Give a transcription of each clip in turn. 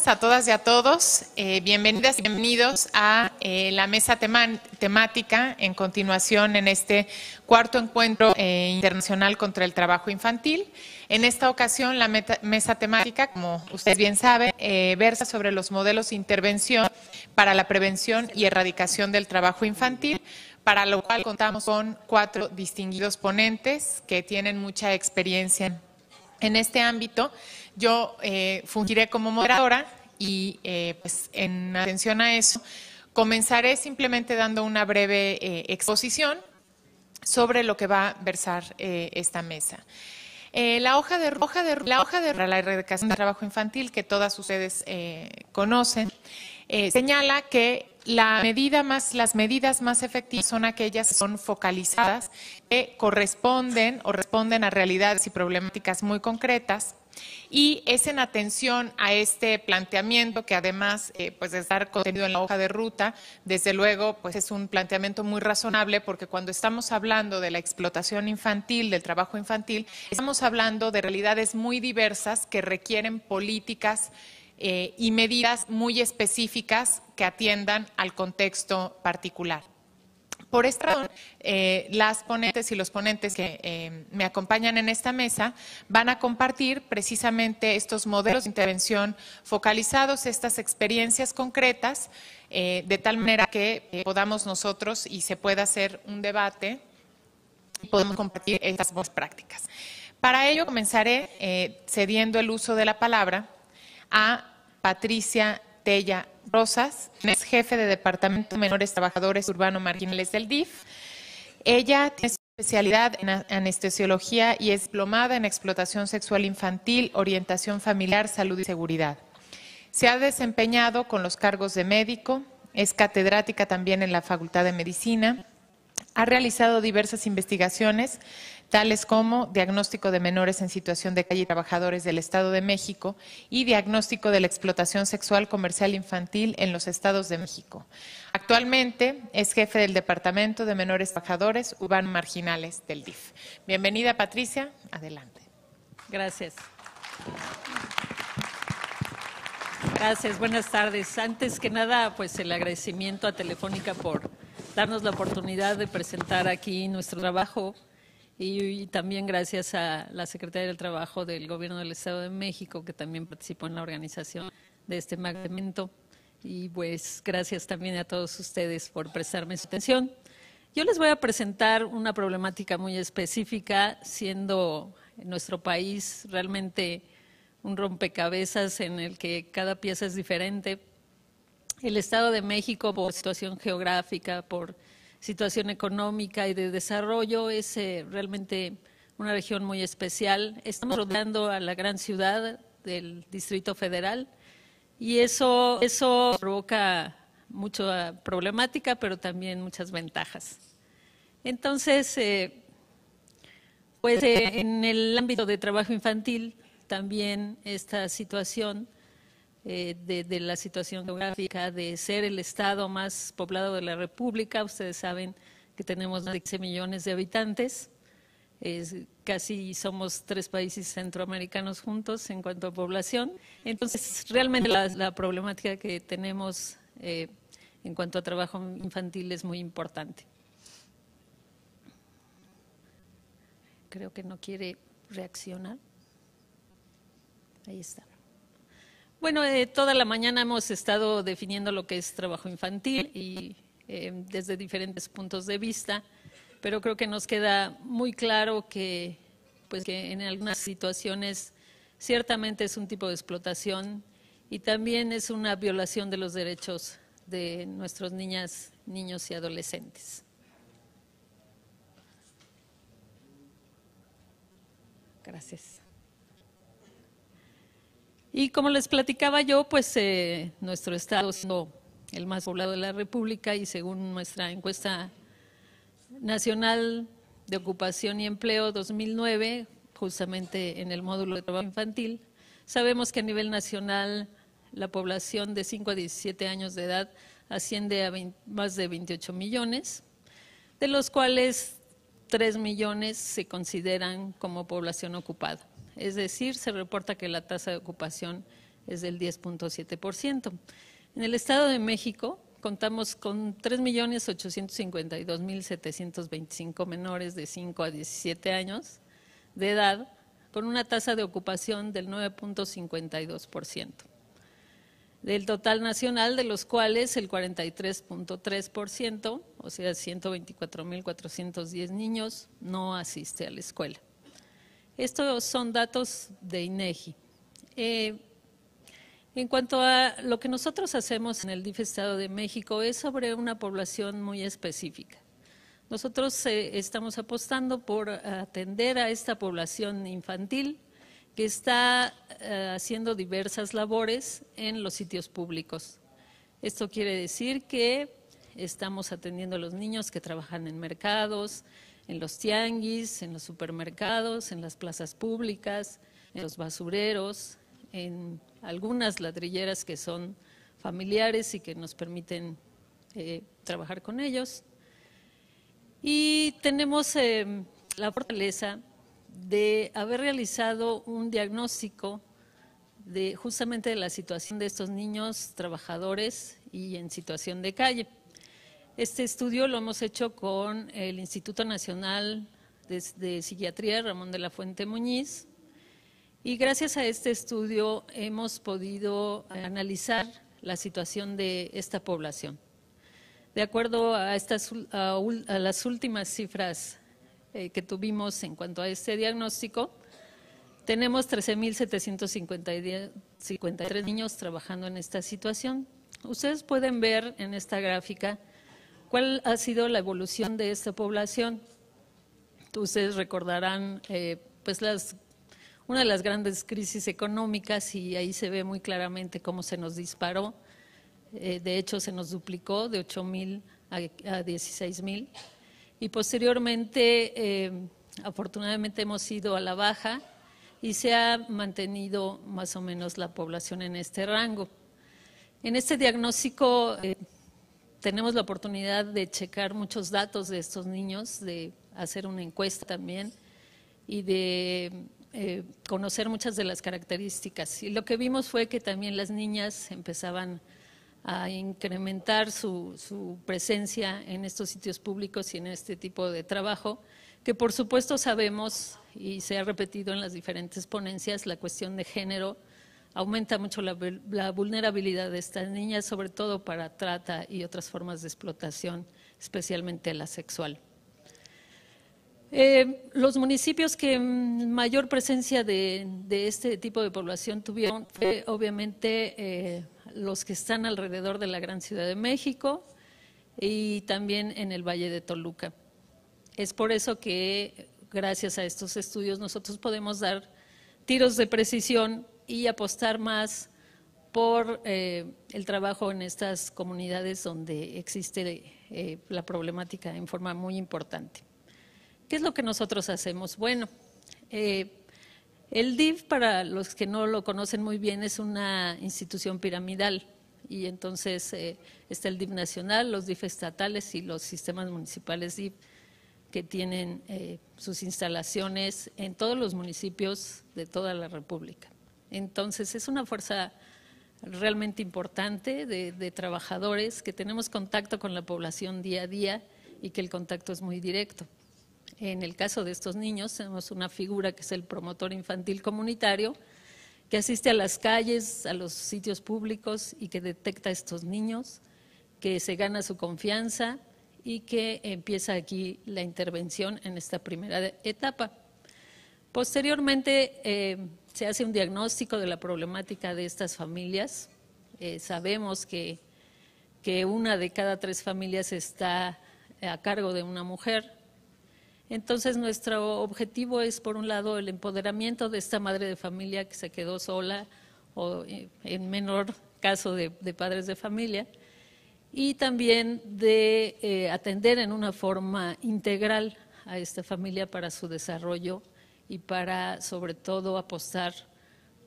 tardes a todas y a todos. Bienvenidas y bienvenidos a la mesa temática en continuación en este cuarto encuentro internacional contra el trabajo infantil. En esta ocasión la mesa temática, como ustedes bien saben, versa sobre los modelos de intervención para la prevención y erradicación del trabajo infantil, para lo cual contamos con 4 distinguidos ponentes que tienen mucha experiencia en este ámbito. Yo fungiré como moderadora y pues en atención a eso comenzaré simplemente dando una breve exposición sobre lo que va a versar esta mesa. La hoja de ruta para la erradicación del trabajo infantil, que todas ustedes conocen, señala que las medidas más efectivas son aquellas que son focalizadas, que corresponden o responden a realidades y problemáticas muy concretas, y es en atención a este planteamiento, que además pues de estar contenido en la hoja de ruta, desde luego pues es un planteamiento muy razonable, porque cuando estamos hablando de la explotación infantil, del trabajo infantil, estamos hablando de realidades muy diversas que requieren políticas y medidas muy específicas que atiendan al contexto particular. Por esta razón, las ponentes y los ponentes que me acompañan en esta mesa van a compartir precisamente estos modelos de intervención focalizados, estas experiencias concretas, de tal manera que podamos nosotros y se pueda hacer un debate y podemos compartir estas buenas prácticas. Para ello comenzaré cediendo el uso de la palabra a Patricia Tella Rosas, es jefe de Departamento de Menores Trabajadores Urbano Marginales del DIF. Ella tiene especialidad en anestesiología y es diplomada en explotación sexual infantil, orientación familiar, salud y seguridad. Se ha desempeñado con los cargos de médico, es catedrática también en la Facultad de Medicina, ha realizado diversas investigaciones, tales como diagnóstico de menores en situación de calle y trabajadores del Estado de México y diagnóstico de la explotación sexual comercial infantil en los Estados de México. Actualmente es jefe del Departamento de Menores Trabajadores Urbanos Marginales del DIF. Bienvenida, Patricia. Adelante. Gracias. Gracias, buenas tardes. Antes que nada, pues el agradecimiento a Telefónica por darnos la oportunidad de presentar aquí nuestro trabajo y también gracias a la Secretaría del Trabajo del Gobierno del Estado de México, que también participó en la organización de este evento, y pues gracias también a todos ustedes por prestarme su atención. Yo les voy a presentar una problemática muy específica, siendo nuestro país realmente un rompecabezas en el que cada pieza es diferente. El Estado de México, por situación geográfica, por situación económica y de desarrollo, es realmente una región muy especial. Estamos rodeando a la gran ciudad del Distrito Federal y eso provoca mucha problemática, pero también muchas ventajas. Entonces, pues en el ámbito de trabajo infantil, también esta situación de la situación geográfica, de ser el estado más poblado de la República. Ustedes saben que tenemos más de 15 millones de habitantes, casi somos 3 países centroamericanos juntos en cuanto a población. Entonces, realmente la problemática que tenemos en cuanto a trabajo infantil es muy importante. Creo que no quiere reaccionar. Ahí está. Bueno, toda la mañana hemos estado definiendo lo que es trabajo infantil y desde diferentes puntos de vista, pero creo que nos queda muy claro que en algunas situaciones ciertamente es un tipo de explotación y también es una violación de los derechos de nuestras niñas, niños y adolescentes. Gracias. Y como les platicaba yo, pues nuestro estado siendo el más poblado de la República y según nuestra encuesta nacional de ocupación y empleo 2009, justamente en el módulo de trabajo infantil, sabemos que a nivel nacional la población de 5 a 17 años de edad asciende a más de 28 millones, de los cuales 3 millones se consideran como población ocupada. Es decir, se reporta que la tasa de ocupación es del 10.7%. En el Estado de México contamos con 3.852.725 menores de 5 a 17 años de edad, con una tasa de ocupación del 9.52%. Del total nacional, de los cuales el 43.3%, o sea, 124.410 niños, no asiste a la escuela. Estos son datos de INEGI. En cuanto a lo que nosotros hacemos en el DIF Estado de México, es sobre una población muy específica. Nosotros estamos apostando por atender a esta población infantil que está haciendo diversas labores en los sitios públicos. Esto quiere decir que estamos atendiendo a los niños que trabajan en mercados, en los tianguis, en los supermercados, en las plazas públicas, en los basureros, en algunas ladrilleras que son familiares y que nos permiten trabajar con ellos. Y tenemos la fortaleza de haber realizado un diagnóstico justamente de la situación de estos niños trabajadores y en situación de calle. Este estudio lo hemos hecho con el Instituto Nacional de Psiquiatría Ramón de la Fuente Muñiz, y gracias a este estudio hemos podido analizar la situación de esta población. De acuerdo a las últimas cifras que tuvimos en cuanto a este diagnóstico, tenemos 13.753 niños trabajando en esta situación. Ustedes pueden ver en esta gráfica cuál ha sido la evolución de esta población. Ustedes recordarán pues una de las grandes crisis económicas, y ahí se ve muy claramente cómo se nos disparó. De hecho, se nos duplicó de 8.000 a 16.000. Y posteriormente, afortunadamente, hemos ido a la baja y se ha mantenido más o menos la población en este rango. En este diagnóstico tenemos la oportunidad de checar muchos datos de estos niños, de hacer una encuesta también y de conocer muchas de las características. Y lo que vimos fue que también las niñas empezaban a incrementar su presencia en estos sitios públicos y en este tipo de trabajo, que por supuesto sabemos, y se ha repetido en las diferentes ponencias, la cuestión de género aumenta mucho la vulnerabilidad de estas niñas, sobre todo para trata y otras formas de explotación, especialmente la sexual. Los municipios que mayor presencia de este tipo de población tuvieron fue obviamente los que están alrededor de la gran Ciudad de México y también en el Valle de Toluca. Es por eso que gracias a estos estudios nosotros podemos dar tiros de precisión y apostar más por el trabajo en estas comunidades donde existe la problemática en forma muy importante. ¿Qué es lo que nosotros hacemos? Bueno, el DIF, para los que no lo conocen muy bien, es una institución piramidal, y entonces está el DIF nacional, los DIF estatales y los sistemas municipales DIF, que tienen sus instalaciones en todos los municipios de toda la República. Entonces es una fuerza realmente importante de trabajadores que tenemos contacto con la población día a día y que el contacto es muy directo. En el caso de estos niños tenemos una figura que es el promotor infantil comunitario, que asiste a las calles, a los sitios públicos y que detecta a estos niños, que se gana su confianza y que empieza aquí la intervención en esta primera etapa. Posteriormente se hace un diagnóstico de la problemática de estas familias. Sabemos que 1 de cada 3 familias está a cargo de una mujer. Entonces nuestro objetivo es, por un lado, el empoderamiento de esta madre de familia que se quedó sola o en menor caso de padres de familia, y también de atender en una forma integral a esta familia para su desarrollo y para, sobre todo, apostar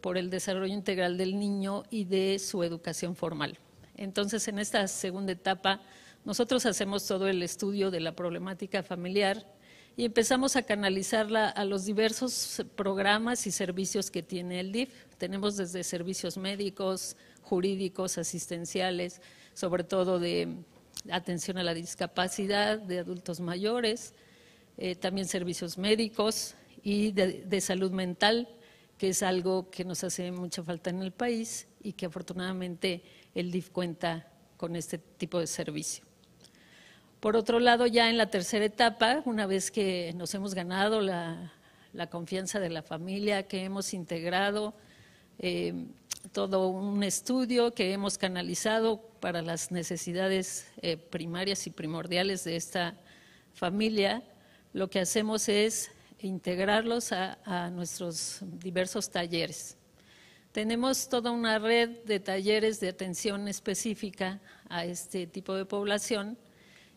por el desarrollo integral del niño y de su educación formal. Entonces, en esta segunda etapa, nosotros hacemos todo el estudio de la problemática familiar y empezamos a canalizarla a los diversos programas y servicios que tiene el DIF. Tenemos desde servicios médicos, jurídicos, asistenciales, sobre todo de atención a la discapacidad, de adultos mayores, también servicios médicos y de salud mental, que es algo que nos hace mucha falta en el país y que afortunadamente el DIF cuenta con este tipo de servicio. Por otro lado, ya en la tercera etapa, una vez que nos hemos ganado la confianza de la familia, que hemos integrado todo un estudio que hemos canalizado para las necesidades primarias y primordiales de esta familia, lo que hacemos es integrarlos a nuestros diversos talleres. Tenemos toda una red de talleres de atención específica a este tipo de población.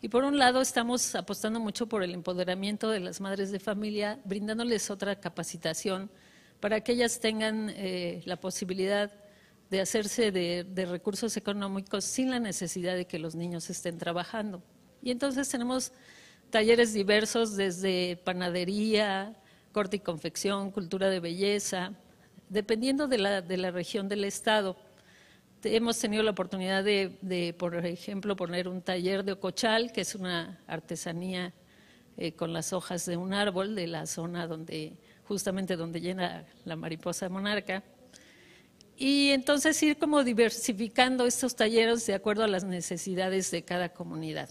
Y por un lado estamos apostando mucho por el empoderamiento de las madres de familia, brindándoles otra capacitación para que ellas tengan la posibilidad de hacerse de recursos económicos sin la necesidad de que los niños estén trabajando. Y entonces tenemos talleres diversos desde panadería, corte y confección, cultura de belleza, dependiendo de la región del estado. Hemos tenido la oportunidad de, por ejemplo, poner un taller de ocochal, que es una artesanía con las hojas de un árbol de la zona justamente donde llena la mariposa monarca. Y entonces ir como diversificando estos talleres de acuerdo a las necesidades de cada comunidad.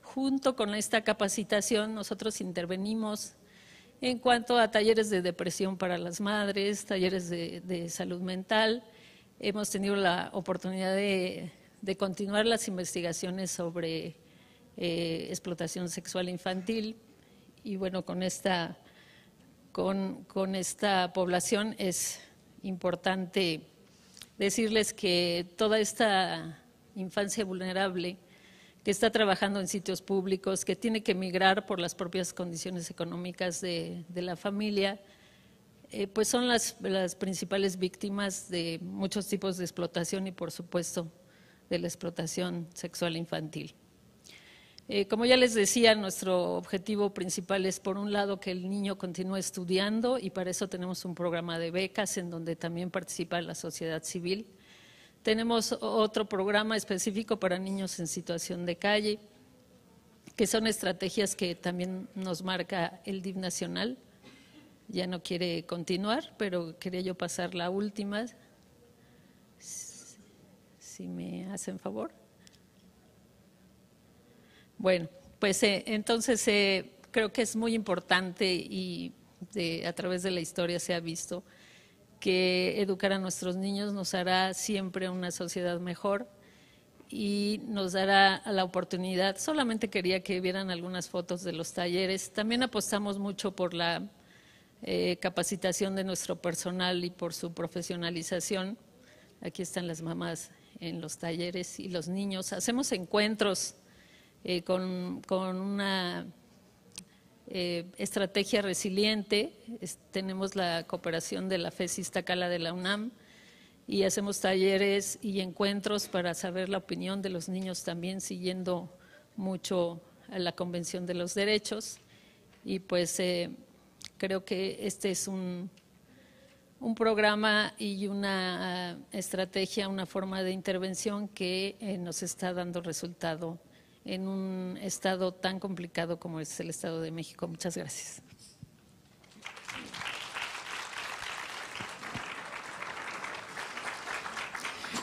Junto con esta capacitación nosotros intervenimos en cuanto a talleres de depresión para las madres, talleres de salud mental. Hemos tenido la oportunidad de continuar las investigaciones sobre explotación sexual infantil y bueno, con esta población es importante decirles que toda esta infancia vulnerable que está trabajando en sitios públicos, que tiene que emigrar por las propias condiciones económicas de la familia, pues son las principales víctimas de muchos tipos de explotación y por supuesto de la explotación sexual infantil. Como ya les decía, nuestro objetivo principal es por un lado que el niño continúe estudiando y para eso tenemos un programa de becas en donde también participa la sociedad civil. Tenemos otro programa específico para niños en situación de calle, que son estrategias que también nos marca el DIF nacional. Ya no quiere continuar, pero quería yo pasar la última, si me hacen favor. Bueno, pues entonces creo que es muy importante y a través de la historia se ha visto que educar a nuestros niños nos hará siempre una sociedad mejor y nos dará la oportunidad. Solamente quería que vieran algunas fotos de los talleres. También apostamos mucho por la capacitación de nuestro personal y por su profesionalización. Aquí están las mamás en los talleres y los niños. Hacemos encuentros con una estrategia resiliente. Tenemos la cooperación de la FES Iztacala de la UNAM y hacemos talleres y encuentros para saber la opinión de los niños también, siguiendo mucho a la Convención de los Derechos. Y pues creo que este es un programa y una estrategia, una forma de intervención que nos está dando resultado en un estado tan complicado como es el Estado de México. Muchas gracias.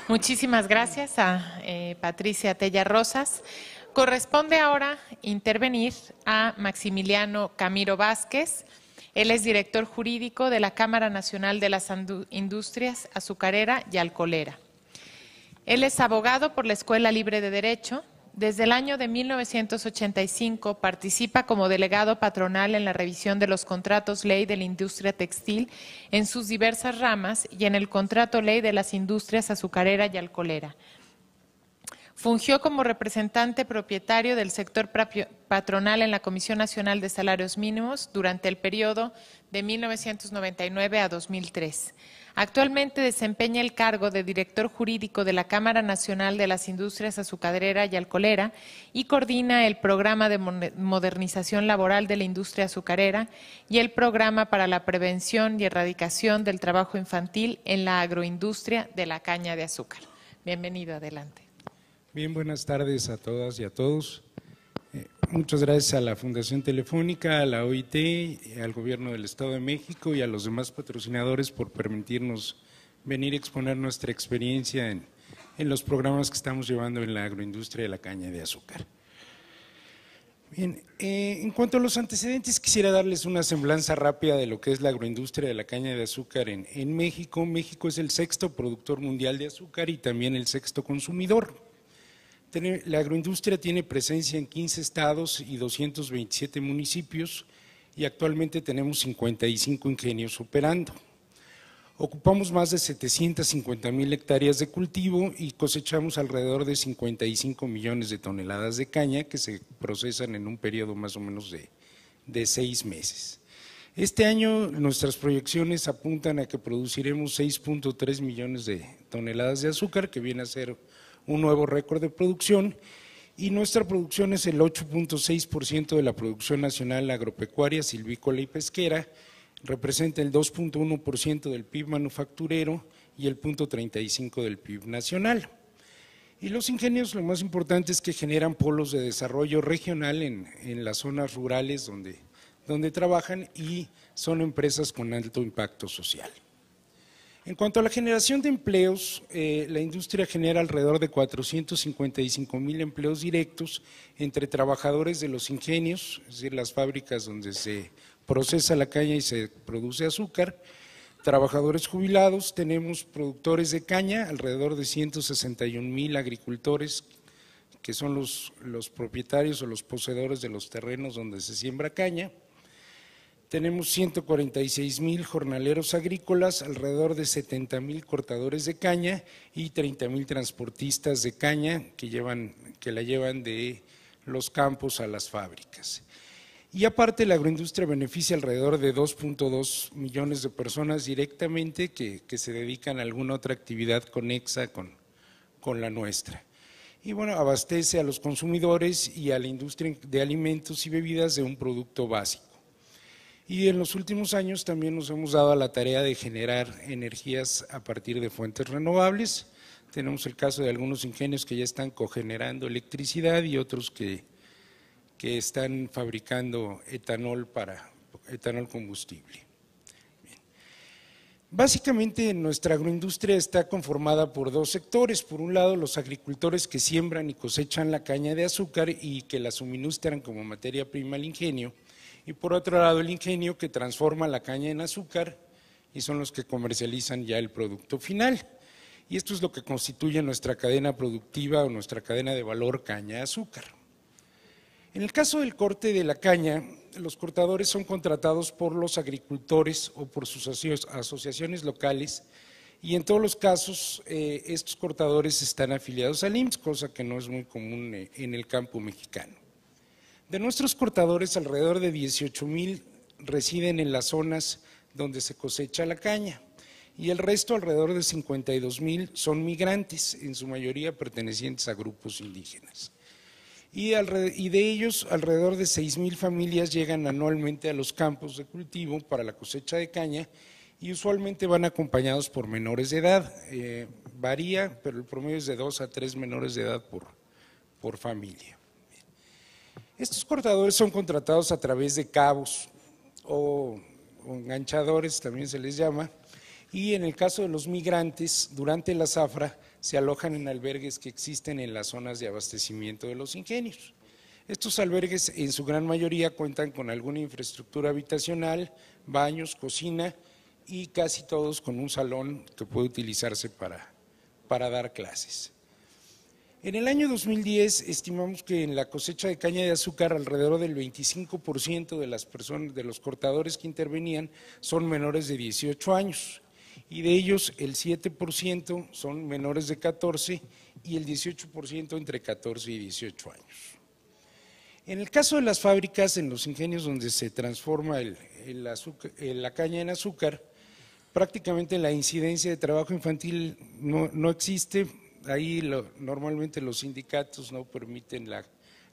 Muchísimas gracias a Patricia Tella Rosas. Corresponde ahora intervenir a Maximiliano Camiro Vázquez. Él es director jurídico de la Cámara Nacional de las Industrias Azucarera y Alcoholera. Él es abogado por la Escuela Libre de Derecho. Desde el año de 1985 participa como delegado patronal en la revisión de los contratos ley de la industria textil en sus diversas ramas y en el contrato ley de las industrias azucarera y alcoholera. Fungió como representante propietario del sector patronal en la Comisión Nacional de Salarios Mínimos durante el periodo de 1999 a 2003. Actualmente desempeña el cargo de director jurídico de la Cámara Nacional de las Industrias Azucarera y Alcoholera y coordina el Programa de Modernización Laboral de la Industria Azucarera y el Programa para la Prevención y Erradicación del Trabajo Infantil en la Agroindustria de la Caña de Azúcar. Bienvenido, adelante. Bien, buenas tardes a todas y a todos. Muchas gracias a la Fundación Telefónica, a la OIT, al Gobierno del Estado de México y a los demás patrocinadores por permitirnos venir a exponer nuestra experiencia en los programas que estamos llevando en la agroindustria de la caña de azúcar. Bien, en cuanto a los antecedentes, quisiera darles una semblanza rápida de lo que es la agroindustria de la caña de azúcar en México. México es el sexto productor mundial de azúcar y también el sexto consumidor. La agroindustria tiene presencia en 15 estados y 227 municipios y actualmente tenemos 55 ingenios operando. Ocupamos más de 750,000 hectáreas de cultivo y cosechamos alrededor de 55 millones de toneladas de caña que se procesan en un periodo más o menos de 6 meses. Este año nuestras proyecciones apuntan a que produciremos 6.3 millones de toneladas de azúcar, que viene a ser un nuevo récord de producción, y nuestra producción es el 8.6% de la producción nacional agropecuaria, silvícola y pesquera, representa el 2.1% del PIB manufacturero y el 0.35% del PIB nacional. Y los ingenios, lo más importante es que generan polos de desarrollo regional en las zonas rurales donde trabajan y son empresas con alto impacto social. En cuanto a la generación de empleos, la industria genera alrededor de 455,000 empleos directos entre trabajadores de los ingenios, es decir, las fábricas donde se procesa la caña y se produce azúcar, trabajadores jubilados, tenemos productores de caña, alrededor de 161,000 agricultores que son los propietarios o los poseedores de los terrenos donde se siembra caña. Tenemos 146,000 jornaleros agrícolas, alrededor de 70,000 cortadores de caña y 30,000 transportistas de caña que la llevan de los campos a las fábricas. Y aparte la agroindustria beneficia alrededor de 2.2 millones de personas directamente que se dedican a alguna otra actividad conexa con la nuestra. Y bueno, abastece a los consumidores y a la industria de alimentos y bebidas de un producto básico. Y en los últimos años también nos hemos dado a la tarea de generar energías a partir de fuentes renovables. Tenemos el caso de algunos ingenios que ya están cogenerando electricidad y otros que están fabricando etanol combustible. Bien. Básicamente nuestra agroindustria está conformada por dos sectores. Por un lado, los agricultores que siembran y cosechan la caña de azúcar y que la suministran como materia prima al ingenio. Y por otro lado el ingenio que transforma la caña en azúcar y son los que comercializan ya el producto final. Y esto es lo que constituye nuestra cadena productiva o nuestra cadena de valor caña-azúcar. En el caso del corte de la caña, los cortadores son contratados por los agricultores o por sus asociaciones locales y en todos los casos estos cortadores están afiliados al IMSS, cosa que no es muy común en el campo mexicano. De nuestros cortadores, alrededor de 18,000 residen en las zonas donde se cosecha la caña y el resto, alrededor de 52,000, son migrantes, en su mayoría pertenecientes a grupos indígenas. Y de ellos, alrededor de 6,000 familias llegan anualmente a los campos de cultivo para la cosecha de caña y usualmente van acompañados por menores de edad. Varía, pero el promedio es de 2 a 3 menores de edad por familia. Estos cortadores son contratados a través de cabos o enganchadores, también se les llama, y en el caso de los migrantes, durante la zafra se alojan en albergues que existen en las zonas de abastecimiento de los ingenios. Estos albergues en su gran mayoría cuentan con alguna infraestructura habitacional, baños, cocina y casi todos con un salón que puede utilizarse para dar clases. En el año 2010 estimamos que en la cosecha de caña de azúcar alrededor del 25% de las personas, de los cortadores que intervenían son menores de 18 años y de ellos el 7% son menores de 14 y el 18% entre 14 y 18 años. En el caso de las fábricas, en los ingenios donde se transforma la caña en azúcar, prácticamente la incidencia de trabajo infantil no existe. Ahí normalmente los sindicatos no permiten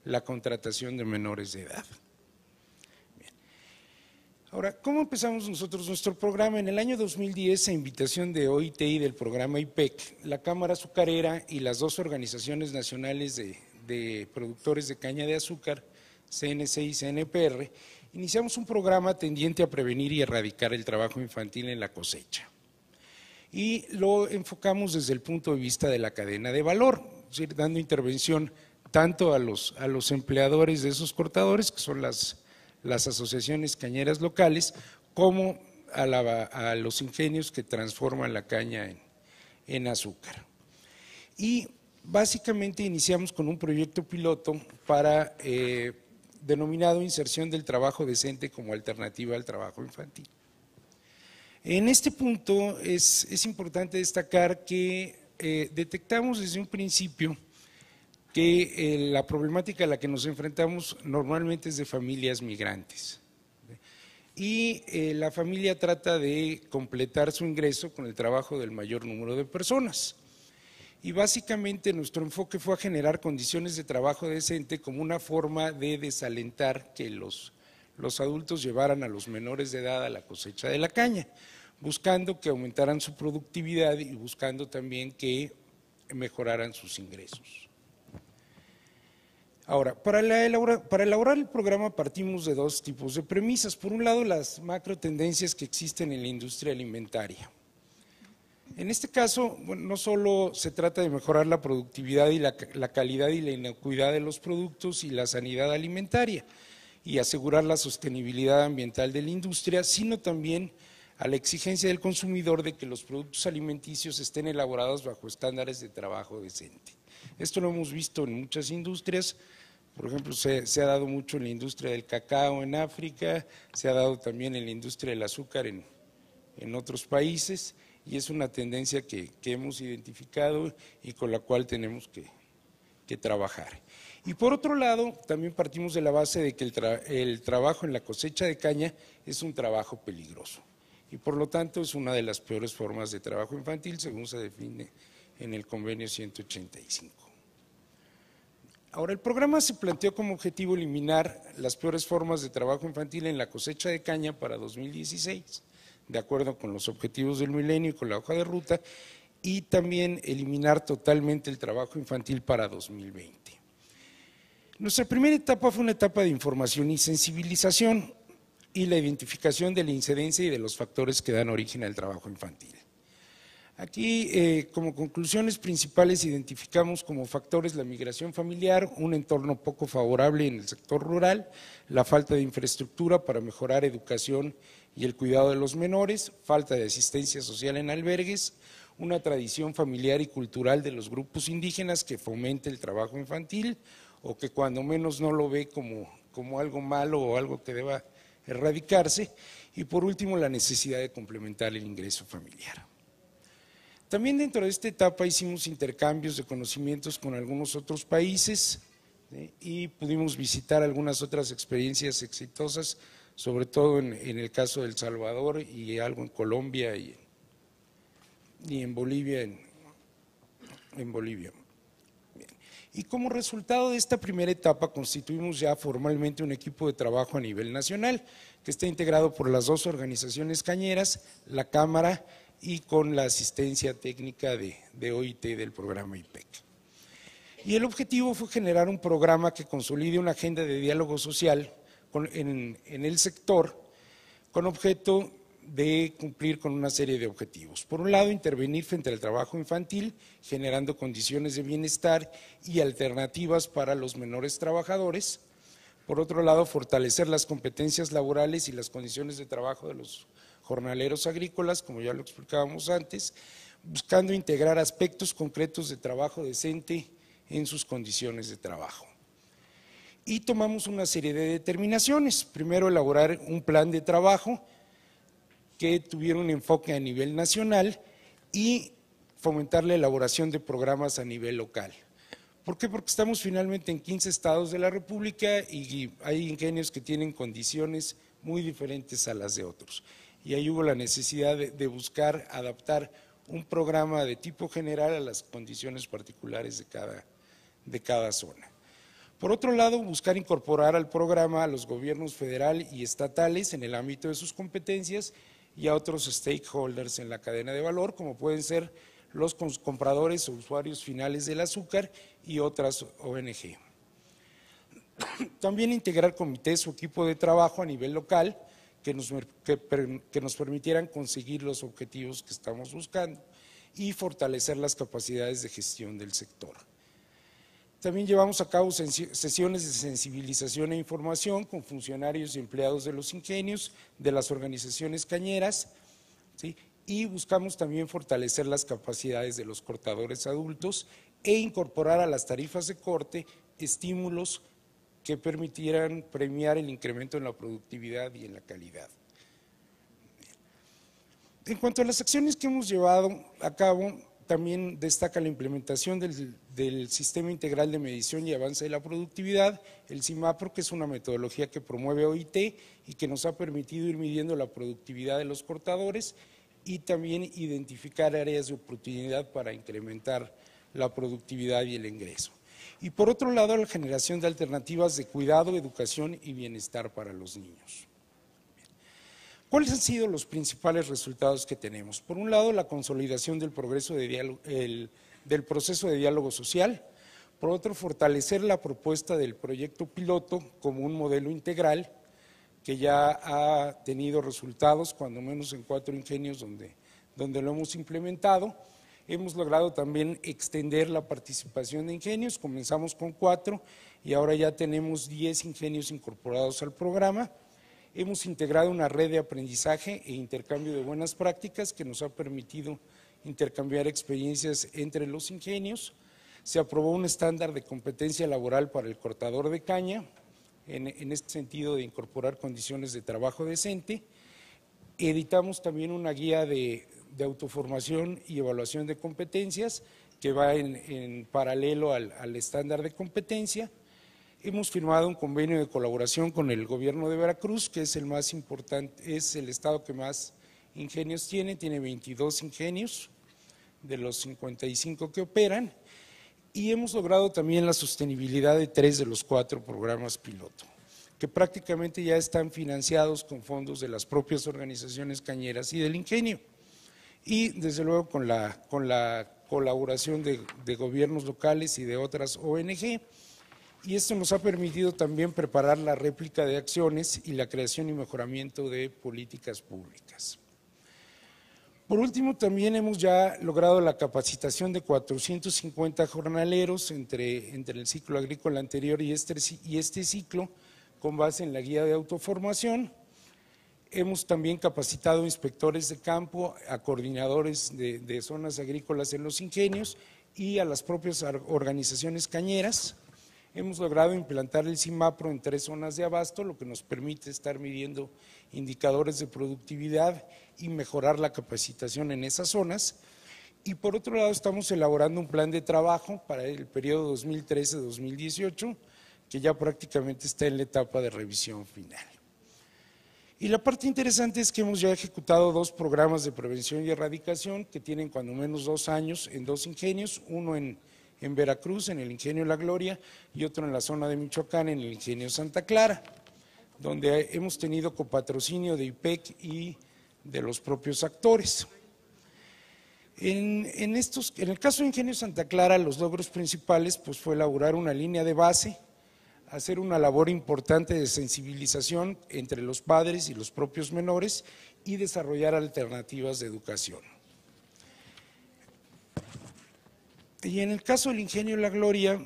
la contratación de menores de edad. Bien. Ahora, ¿cómo empezamos nosotros nuestro programa? En el año 2010, a invitación de OIT y del programa IPEC, la Cámara Azucarera y las dos organizaciones nacionales de productores de caña de azúcar, CNC y CNPR, iniciamos un programa tendiente a prevenir y erradicar el trabajo infantil en la cosecha. Y lo enfocamos desde el punto de vista de la cadena de valor, es decir, dando intervención tanto a los empleadores de esos cortadores, que son las asociaciones cañeras locales, como a los ingenios que transforman la caña en azúcar. Y básicamente iniciamos con un proyecto piloto para denominado inserción del trabajo decente como alternativa al trabajo infantil. En este punto es importante destacar que detectamos desde un principio que la problemática a la que nos enfrentamos normalmente es de familias migrantes. Y la familia trata de completar su ingreso con el trabajo del mayor número de personas. Y básicamente nuestro enfoque fue a generar condiciones de trabajo decente como una forma de desalentar que los adultos llevaran a los menores de edad a la cosecha de la caña, buscando que aumentaran su productividad y buscando también que mejoraran sus ingresos. Ahora, para elaborar el programa partimos de dos tipos de premisas. Por un lado, las macro tendencias que existen en la industria alimentaria. En este caso, bueno, no solo se trata de mejorar la productividad y la calidad y la inocuidad de los productos y la sanidad alimentaria y asegurar la sostenibilidad ambiental de la industria, sino también a la exigencia del consumidor de que los productos alimenticios estén elaborados bajo estándares de trabajo decente. Esto lo hemos visto en muchas industrias. Por ejemplo, se ha dado mucho en la industria del cacao en África, se ha dado también en la industria del azúcar en otros países, y es una tendencia que hemos identificado y con la cual tenemos que trabajar. Y por otro lado, también partimos de la base de que el trabajo en la cosecha de caña es un trabajo peligroso y por lo tanto es una de las peores formas de trabajo infantil según se define en el convenio 185. Ahora, el programa se planteó como objetivo eliminar las peores formas de trabajo infantil en la cosecha de caña para 2016, de acuerdo con los objetivos del milenio y con la hoja de ruta, y también eliminar totalmente el trabajo infantil para 2020. Nuestra primera etapa fue una etapa de información y sensibilización y la identificación de la incidencia y de los factores que dan origen al trabajo infantil. Aquí, como conclusiones principales, identificamos como factores la migración familiar, un entorno poco favorable en el sector rural, la falta de infraestructura para mejorar educación y el cuidado de los menores, falta de asistencia social en albergues, una tradición familiar y cultural de los grupos indígenas que fomente el trabajo infantil o que cuando menos no lo ve como algo malo o algo que deba erradicarse, y por último la necesidad de complementar el ingreso familiar. También dentro de esta etapa hicimos intercambios de conocimientos con algunos otros países y pudimos visitar algunas otras experiencias exitosas, sobre todo en el caso de El Salvador y algo en Colombia y en Bolivia. Bien. Y como resultado de esta primera etapa constituimos ya formalmente un equipo de trabajo a nivel nacional que está integrado por las dos organizaciones cañeras, la Cámara y con la asistencia técnica de OIT del programa IPEC. Y el objetivo fue generar un programa que consolide una agenda de diálogo social en el sector con objeto de cumplir con una serie de objetivos. Por un lado, intervenir frente al trabajo infantil, generando condiciones de bienestar y alternativas para los menores trabajadores. Por otro lado, fortalecer las competencias laborales y las condiciones de trabajo de los jornaleros agrícolas, como ya lo explicábamos antes, buscando integrar aspectos concretos de trabajo decente en sus condiciones de trabajo. Y tomamos una serie de determinaciones. Primero, elaborar un plan de trabajo que tuviera un enfoque a nivel nacional y fomentar la elaboración de programas a nivel local. ¿Por qué? Porque estamos finalmente en 15 estados de la República y hay ingenios que tienen condiciones muy diferentes a las de otros. Y ahí hubo la necesidad de buscar adaptar un programa de tipo general a las condiciones particulares de cada zona. Por otro lado, buscar incorporar al programa a los gobiernos federal y estatales en el ámbito de sus competencias y a otros stakeholders en la cadena de valor, como pueden ser los compradores o usuarios finales del azúcar y otras ONG. También integrar comités o equipo de trabajo a nivel local que nos permitieran conseguir los objetivos que estamos buscando y fortalecer las capacidades de gestión del sector. También llevamos a cabo sesiones de sensibilización e información con funcionarios y empleados de los ingenios, de las organizaciones cañeras, ¿sí? Y buscamos también fortalecer las capacidades de los cortadores adultos e incorporar a las tarifas de corte estímulos que permitieran premiar el incremento en la productividad y en la calidad. En cuanto a las acciones que hemos llevado a cabo, también destaca la implementación del Sistema Integral de Medición y Avance de la Productividad, el CIMAPRO, que es una metodología que promueve OIT y que nos ha permitido ir midiendo la productividad de los cortadores y también identificar áreas de oportunidad para incrementar la productividad y el ingreso. Y por otro lado, la generación de alternativas de cuidado, educación y bienestar para los niños. ¿Cuáles han sido los principales resultados que tenemos? Por un lado, la consolidación del progreso del proceso de diálogo social. Por otro, fortalecer la propuesta del proyecto piloto como un modelo integral que ya ha tenido resultados, cuando menos en 4 ingenios donde lo hemos implementado. Hemos logrado también extender la participación de ingenios, comenzamos con 4 y ahora ya tenemos 10 ingenios incorporados al programa. Hemos integrado una red de aprendizaje e intercambio de buenas prácticas que nos ha permitido intercambiar experiencias entre los ingenios. Se aprobó un estándar de competencia laboral para el cortador de caña, en este sentido de incorporar condiciones de trabajo decente. Editamos también una guía de autoformación y evaluación de competencias que va en paralelo al estándar de competencia. Hemos firmado un convenio de colaboración con el gobierno de Veracruz, que es el más importante, es el estado que más ingenios tiene 22 ingenios de los 55 que operan, y hemos logrado también la sostenibilidad de 3 de los 4 programas piloto, que prácticamente ya están financiados con fondos de las propias organizaciones cañeras y del ingenio, y desde luego con la colaboración de gobiernos locales y de otras ONG, y esto nos ha permitido también preparar la réplica de acciones y la creación y mejoramiento de políticas públicas. Por último, también hemos ya logrado la capacitación de 450 jornaleros entre el ciclo agrícola anterior y este ciclo, con base en la guía de autoformación. Hemos también capacitado inspectores de campo, a coordinadores de zonas agrícolas en los ingenios y a las propias organizaciones cañeras. Hemos logrado implantar el CIMAPRO en 3 zonas de abasto, lo que nos permite estar midiendo indicadores de productividad y mejorar la capacitación en esas zonas. Y por otro lado, estamos elaborando un plan de trabajo para el periodo 2013-2018, que ya prácticamente está en la etapa de revisión final. Y la parte interesante es que hemos ya ejecutado 2 programas de prevención y erradicación que tienen cuando menos 2 años en 2 ingenios, uno en Veracruz, en el Ingenio La Gloria, y otro en la zona de Michoacán, en el Ingenio Santa Clara, donde hemos tenido copatrocinio de IPEC y de los propios actores. En el caso de Ingenio Santa Clara, los logros principales pues, fue elaborar una línea de base, hacer una labor importante de sensibilización entre los padres y los propios menores y desarrollar alternativas de educación. Y en el caso del Ingenio La Gloria,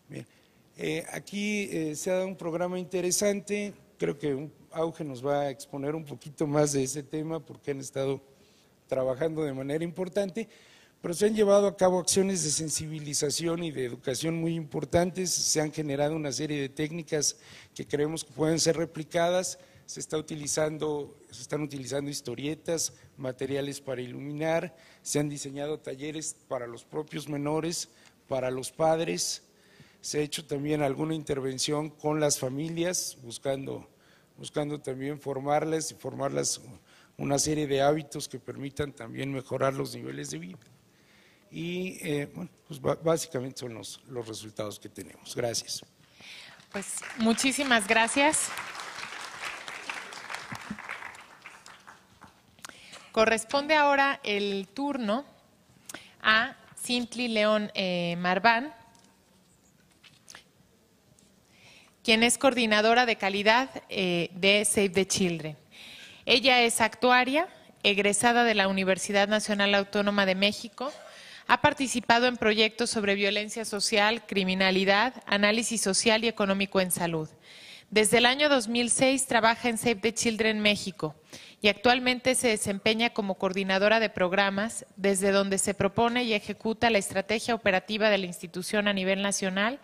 bien, aquí se ha dado un programa interesante, creo que Auge nos va a exponer un poquito más de ese tema porque han estado trabajando de manera importante, pero se han llevado a cabo acciones de sensibilización y de educación muy importantes, se han generado una serie de técnicas que creemos que pueden ser replicadas, se están utilizando historietas, materiales para iluminar, se han diseñado talleres para los propios menores, para los padres, se ha hecho también alguna intervención con las familias, buscando también formarlas una serie de hábitos que permitan también mejorar los niveles de vida. Y bueno, pues básicamente son los resultados que tenemos. Gracias. Pues muchísimas gracias. Corresponde ahora el turno a Cintly León Marván, quien es coordinadora de calidad de Save the Children. Ella es actuaria, egresada de la Universidad Nacional Autónoma de México. Ha participado en proyectos sobre violencia social, criminalidad, análisis social y económico en salud. Desde el año 2006 trabaja en Save the Children México y actualmente se desempeña como coordinadora de programas, desde donde se propone y ejecuta la estrategia operativa de la institución a nivel nacional,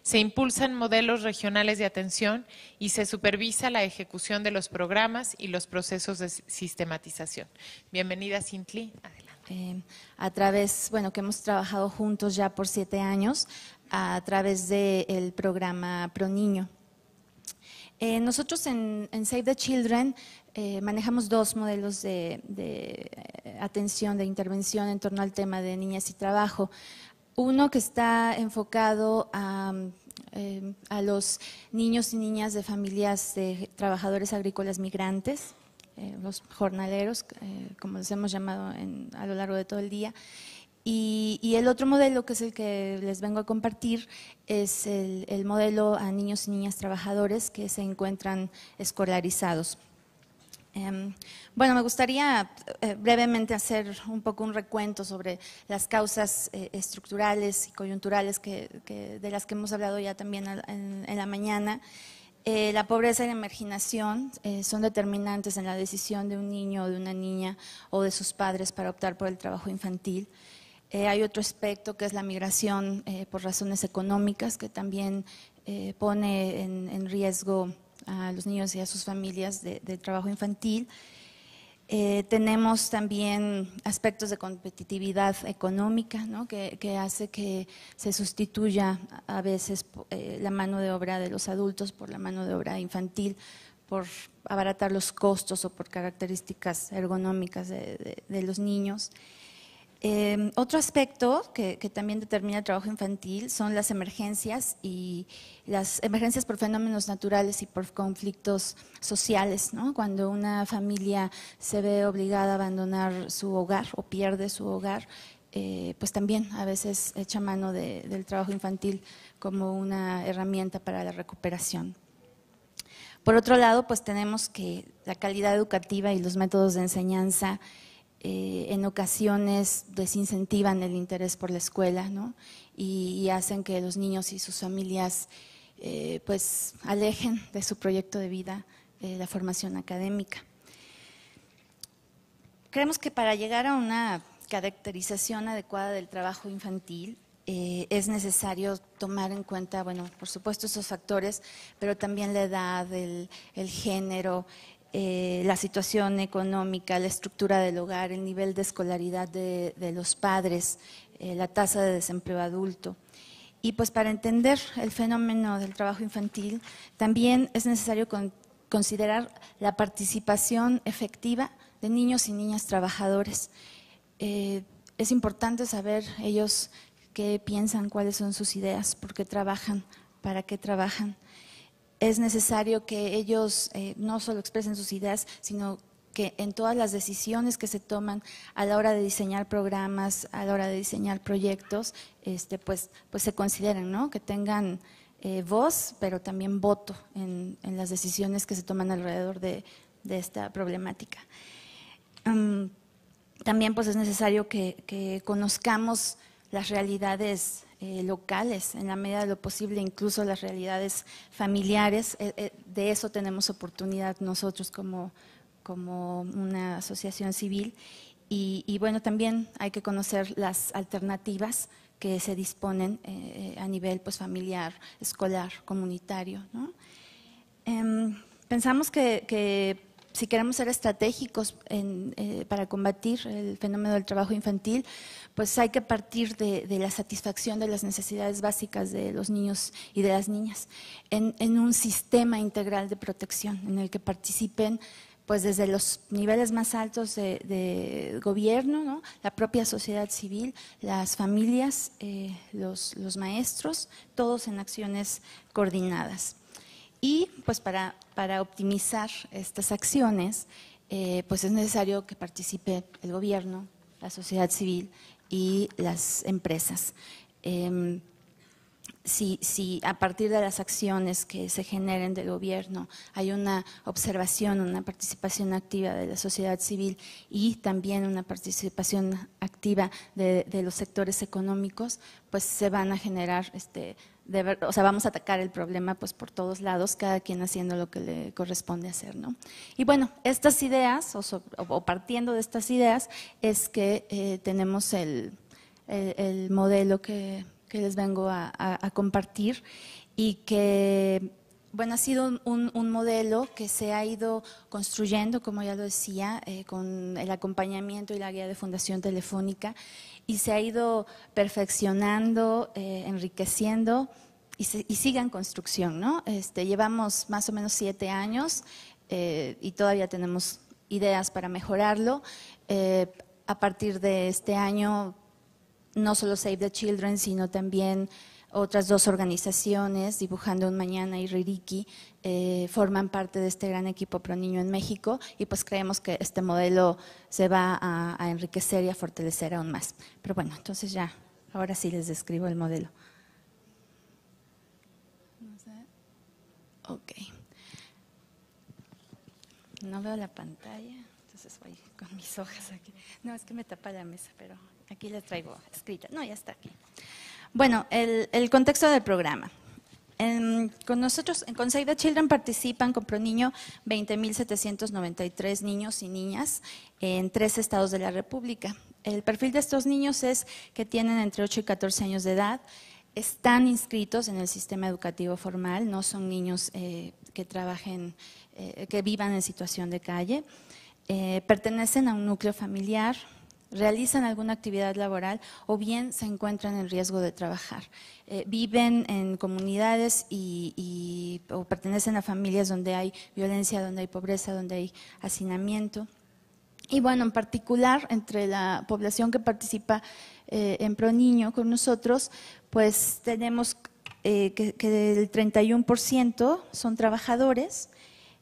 se impulsan modelos regionales de atención y se supervisa la ejecución de los programas y los procesos de sistematización. Bienvenida, Cintly. Adelante. A través, bueno, que hemos trabajado juntos ya por 7 años, a través del programa ProNiño. Nosotros en Save the Children manejamos 2 modelos de atención, de intervención en torno al tema de niñez y trabajo. Uno que está enfocado a los niños y niñas de familias de trabajadores agrícolas migrantes, los jornaleros, como les hemos llamado a lo largo de todo el día. Y el otro modelo, que es el que les vengo a compartir, es el modelo a niños y niñas trabajadores que se encuentran escolarizados. Bueno, me gustaría brevemente hacer un poco un recuento sobre las causas estructurales y coyunturales de las que hemos hablado ya también en la mañana. La pobreza y la marginación son determinantes en la decisión de un niño o de una niña o de sus padres para optar por el trabajo infantil. Hay otro aspecto que es la migración por razones económicas, que también pone en riesgo a los niños y a sus familias del trabajo infantil. Tenemos también aspectos de competitividad económica, ¿no? que hace que se sustituya a veces la mano de obra de los adultos por la mano de obra infantil, por abaratar los costos o por características ergonómicas de los niños. Otro aspecto que también determina el trabajo infantil son las emergencias, y las emergencias por fenómenos naturales y por conflictos sociales, ¿no? Cuando una familia se ve obligada a abandonar su hogar o pierde su hogar, pues también a veces echa mano del trabajo infantil como una herramienta para la recuperación. Por otro lado, pues tenemos que la calidad educativa y los métodos de enseñanza en ocasiones desincentivan el interés por la escuela, ¿no? y hacen que los niños y sus familias pues alejen de su proyecto de vida la formación académica. Creemos que para llegar a una caracterización adecuada del trabajo infantil es necesario tomar en cuenta, bueno, por supuesto esos factores, pero también la edad, el género, la situación económica, la estructura del hogar, el nivel de escolaridad de los padres, la tasa de desempleo adulto. Y pues para entender el fenómeno del trabajo infantil, también es necesario considerar la participación efectiva de niños y niñas trabajadores. Es importante saber ellos qué piensan, cuáles son sus ideas, por qué trabajan, para qué trabajan. Es necesario que ellos no solo expresen sus ideas, sino que en todas las decisiones que se toman a la hora de diseñar programas, a la hora de diseñar proyectos, pues se consideren, ¿no? Que tengan voz, pero también voto en las decisiones que se toman alrededor de esta problemática. También pues es necesario que conozcamos las realidades locales, en la medida de lo posible, incluso las realidades familiares. De eso tenemos oportunidad nosotros como una asociación civil. Y bueno, también hay que conocer las alternativas que se disponen a nivel pues familiar, escolar, comunitario, ¿no? pensamos que si queremos ser estratégicos para combatir el fenómeno del trabajo infantil, pues hay que partir de la satisfacción de las necesidades básicas de los niños y de las niñas en un sistema integral de protección en el que participen pues desde los niveles más altos de gobierno, ¿no? La propia sociedad civil, las familias, los maestros, todos en acciones coordinadas. Y pues para optimizar estas acciones, pues es necesario que participe el gobierno, la sociedad civil y las empresas. Si a partir de las acciones que se generen del gobierno hay una observación, una participación activa de la sociedad civil y también una participación activa de los sectores económicos, pues se van a generar, vamos a atacar el problema pues por todos lados, cada quien haciendo lo que le corresponde hacer, ¿no? Y bueno, estas ideas, o partiendo de estas ideas, es que tenemos el modelo que les vengo a compartir y que, bueno, ha sido un modelo que se ha ido construyendo, como ya lo decía, con el acompañamiento y la guía de Fundación Telefónica, y se ha ido perfeccionando, enriqueciendo y sigue en construcción, ¿no? Llevamos más o menos 7 años y todavía tenemos ideas para mejorarlo. A partir de este año, no solo Save the Children, sino también otras 2 organizaciones, Dibujando un Mañana y Ririki, forman parte de este gran equipo ProNiño en México, y pues creemos que este modelo se va a enriquecer y a fortalecer aún más. Pero bueno, entonces ya, ahora sí les describo el modelo. Ok. No veo la pantalla, entonces voy con mis hojas aquí. No, es que me tapa la mesa, pero aquí la traigo escrita. No, ya está aquí. Bueno, el contexto del programa. Con nosotros, con Save the Children participan con ProNiño 20.793 niños y niñas en 3 estados de la República. El perfil de estos niños es que tienen entre 8 y 14 años de edad, están inscritos en el sistema educativo formal, no son niños que trabajen, que vivan en situación de calle, pertenecen a un núcleo familiar, realizan alguna actividad laboral o bien se encuentran en riesgo de trabajar. Viven en comunidades o pertenecen a familias donde hay violencia, donde hay pobreza, donde hay hacinamiento. Y bueno, en particular, entre la población que participa en ProNiño con nosotros, pues tenemos que el 31% son trabajadores,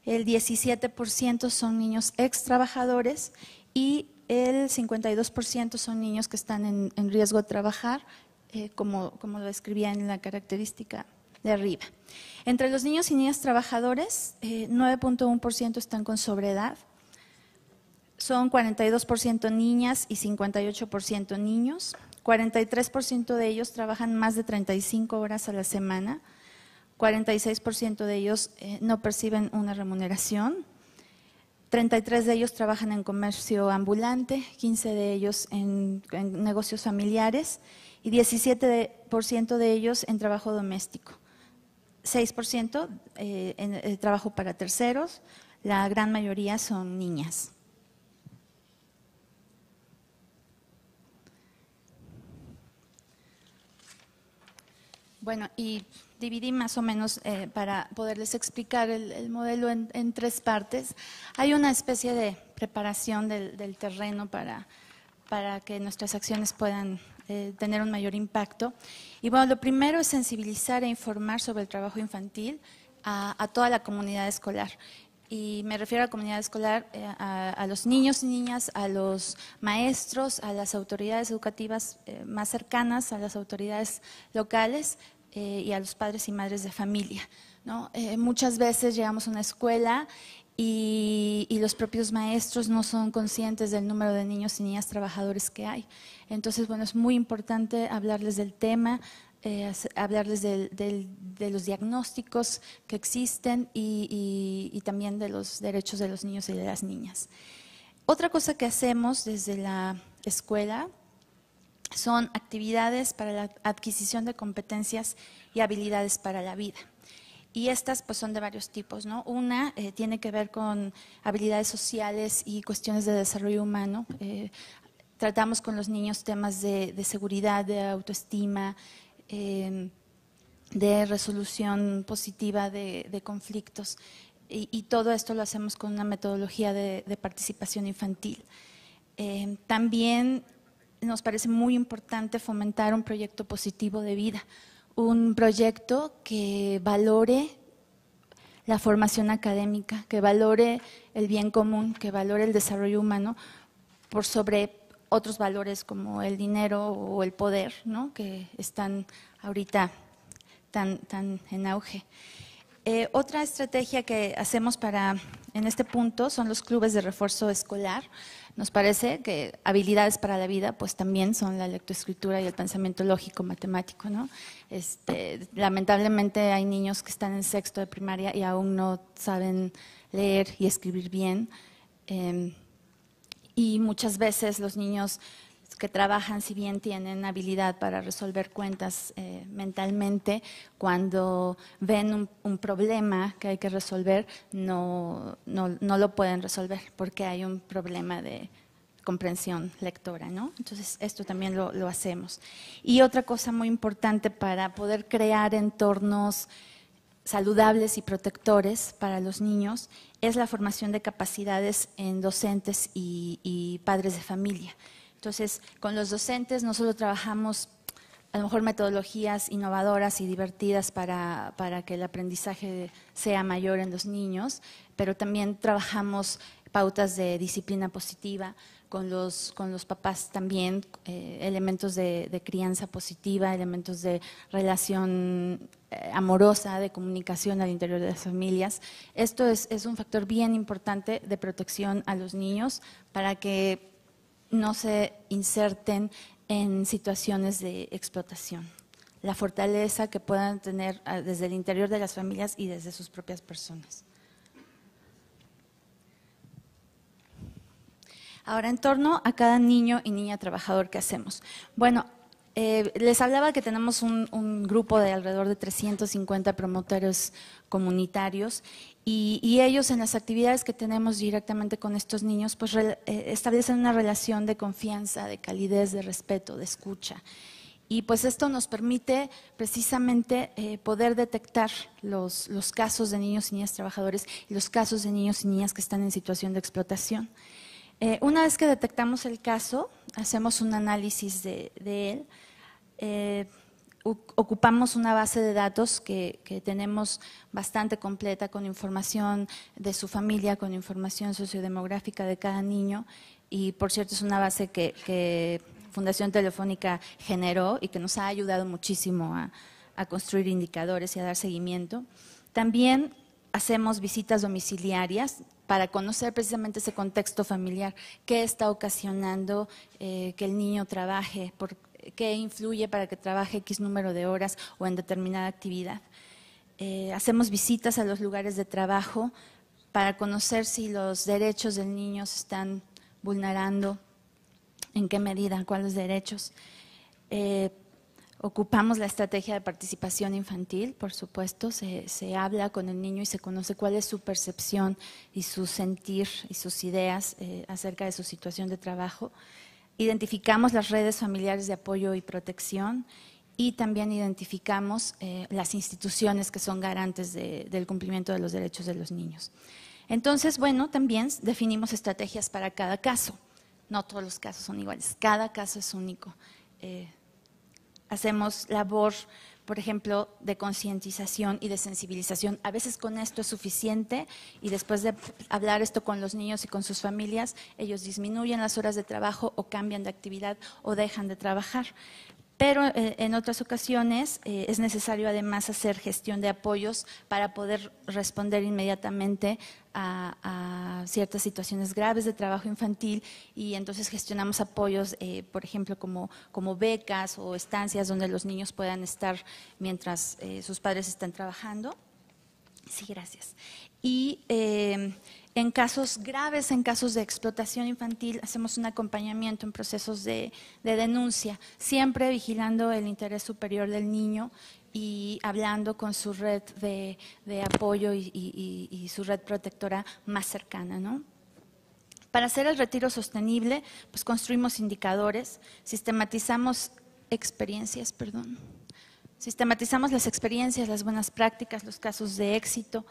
el 17% son niños ex trabajadores y el 52% son niños que están en riesgo de trabajar, como lo describía en la característica de arriba. Entre los niños y niñas trabajadores, 9.1% están con sobreedad, son 42% niñas y 58% niños, 43% de ellos trabajan más de 35 horas a la semana, 46% de ellos no perciben una remuneración, 33 de ellos trabajan en comercio ambulante, 15 de ellos en negocios familiares y 17% de ellos en trabajo doméstico, 6% en trabajo para terceros, la gran mayoría son niñas. Bueno, y dividí más o menos para poderles explicar el modelo en 3 partes. Hay una especie de preparación del terreno para que nuestras acciones puedan tener un mayor impacto. Y bueno, lo primero es sensibilizar e informar sobre el trabajo infantil a toda la comunidad escolar. Y me refiero a la comunidad escolar, a los niños y niñas, a los maestros, a las autoridades educativas más cercanas, a las autoridades locales y a los padres y madres de familia, ¿no? Muchas veces llegamos a una escuela y los propios maestros no son conscientes del número de niños y niñas trabajadores que hay. Entonces, bueno, es muy importante hablarles del tema, hablarles de los diagnósticos que existen y también de los derechos de los niños y de las niñas. Otra cosa que hacemos desde la escuela son actividades para la adquisición de competencias y habilidades para la vida. Y estas pues son de varios tipos, ¿no? Una tiene que ver con habilidades sociales y cuestiones de desarrollo humano. Tratamos con los niños temas de seguridad, de autoestima, de resolución positiva de conflictos. Y todo esto lo hacemos con una metodología de participación infantil. También nos parece muy importante fomentar un proyecto positivo de vida, un proyecto que valore la formación académica, que valore el bien común, que valore el desarrollo humano por sobre otros valores como el dinero o el poder, ¿no? Que están ahorita tan en auge. Otra estrategia que hacemos en este punto son los clubes de refuerzo escolar. Nos parece que habilidades para la vida pues también son la lectoescritura y el pensamiento lógico matemático, ¿no? Lamentablemente hay niños que están en sexto de primaria y aún no saben leer y escribir bien, y muchas veces los niños que trabajan, si bien tienen habilidad para resolver cuentas mentalmente, cuando ven un problema que hay que resolver, no lo pueden resolver porque hay un problema de comprensión lectora, ¿no? Entonces, esto también lo hacemos. Y otra cosa muy importante para poder crear entornos saludables y protectores para los niños es la formación de capacidades en docentes y padres de familia. Entonces, con los docentes no solo trabajamos a lo mejor metodologías innovadoras y divertidas para que el aprendizaje sea mayor en los niños, pero también trabajamos pautas de disciplina positiva, con los papás también, elementos de crianza positiva, elementos de relación amorosa, de comunicación al interior de las familias. Esto es un factor bien importante de protección a los niños para que no se inserten en situaciones de explotación. La fortaleza que puedan tener desde el interior de las familias y desde sus propias personas. Ahora, en torno a cada niño y niña trabajador, ¿qué hacemos? Bueno, les hablaba que tenemos un grupo de alrededor de 350 promotores comunitarios y ellos en las actividades que tenemos directamente con estos niños pues establecen una relación de confianza, de calidez, de respeto, de escucha. Y pues esto nos permite precisamente poder detectar los casos de niños y niñas trabajadores y los casos de niños y niñas que están en situación de explotación. Una vez que detectamos el caso, hacemos un análisis de él. Ocupamos una base de datos que tenemos bastante completa con información de su familia, con información sociodemográfica de cada niño y por cierto es una base que Fundación Telefónica generó y que nos ha ayudado muchísimo a construir indicadores y a dar seguimiento. También hacemos visitas domiciliarias para conocer precisamente ese contexto familiar, qué está ocasionando que el niño trabaje, qué influye para que trabaje X número de horas o en determinada actividad. Hacemos visitas a los lugares de trabajo para conocer si los derechos del niño se están vulnerando, en qué medida, cuáles derechos. Ocupamos la estrategia de participación infantil, por supuesto, se habla con el niño y se conoce cuál es su percepción y su sentir y sus ideas acerca de su situación de trabajo. Identificamos las redes familiares de apoyo y protección y también identificamos las instituciones que son garantes del cumplimiento de los derechos de los niños. Entonces, bueno, también definimos estrategias para cada caso. No todos los casos son iguales, cada caso es único. Hacemos labor, por ejemplo, de concientización y de sensibilización. A veces con esto es suficiente y después de hablar esto con los niños y con sus familias, ellos disminuyen las horas de trabajo o cambian de actividad o dejan de trabajar. Pero en otras ocasiones es necesario además hacer gestión de apoyos para poder responder inmediatamente a ciertas situaciones graves de trabajo infantil y entonces gestionamos apoyos, por ejemplo, como becas o estancias donde los niños puedan estar mientras sus padres están trabajando. Sí, gracias. Y en casos graves, en casos de explotación infantil, hacemos un acompañamiento en procesos de denuncia, siempre vigilando el interés superior del niño y hablando con su red de apoyo y su red protectora más cercana, ¿no? Para hacer el retiro sostenible, pues construimos indicadores, sistematizamos las experiencias, las buenas prácticas, los casos de éxito.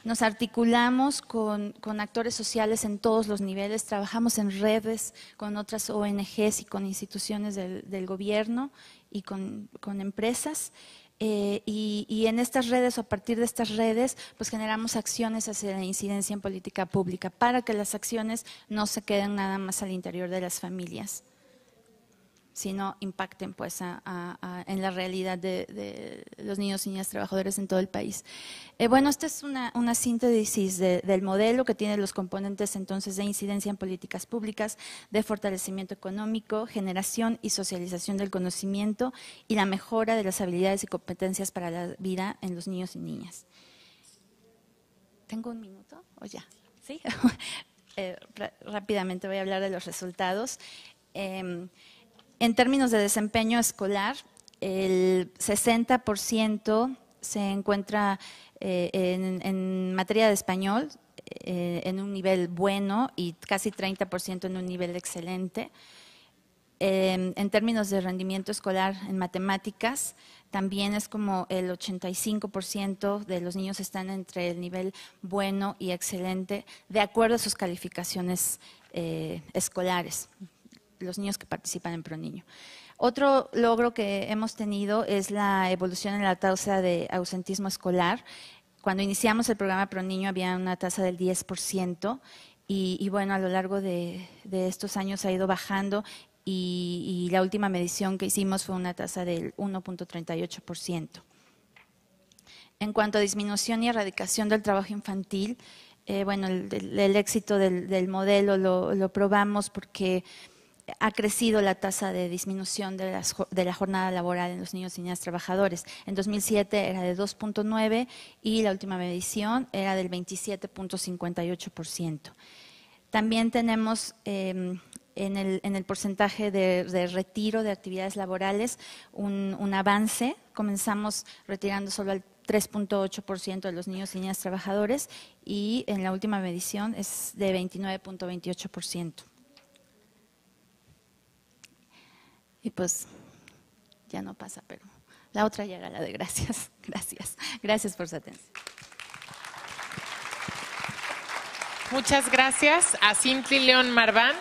Nos articulamos con actores sociales en todos los niveles, trabajamos en redes con otras ONGs y con instituciones del gobierno y con empresas. Y en estas redes o a partir de estas redes pues generamos acciones hacia la incidencia en política pública para que las acciones no se queden nada más al interior de las familias, sino impacten pues en la realidad de los niños y niñas trabajadores en todo el país. Bueno, esta es una síntesis del modelo que tiene los componentes entonces de incidencia en políticas públicas, de fortalecimiento económico, generación y socialización del conocimiento y la mejora de las habilidades y competencias para la vida en los niños y niñas. ¿Tengo un minuto o ya? ¿Sí? Rápidamente voy a hablar de los resultados. En términos de desempeño escolar, el 60% se encuentra en materia de español en un nivel bueno y casi 30% en un nivel excelente. En términos de rendimiento escolar en matemáticas, también es como el 85% de los niños están entre el nivel bueno y excelente, de acuerdo a sus calificaciones escolares, los niños que participan en ProNiño. Otro logro que hemos tenido es la evolución en la tasa de ausentismo escolar. Cuando iniciamos el programa ProNiño había una tasa del 10% y bueno, a lo largo de estos años ha ido bajando y la última medición que hicimos fue una tasa del 1.38%. En cuanto a disminución y erradicación del trabajo infantil, bueno, el éxito del modelo lo probamos porque ha crecido la tasa de disminución de la jornada laboral en los niños y niñas trabajadores. En 2007 era de 2.9 y la última medición era del 27.58%. También tenemos en el porcentaje de retiro de actividades laborales un avance. Comenzamos retirando solo al 3.8% de los niños y niñas trabajadores y en la última medición es de 29.28%. Y pues ya no pasa, pero la otra ya era la de gracias. Gracias por su atención. Muchas gracias a Cindy León Marván.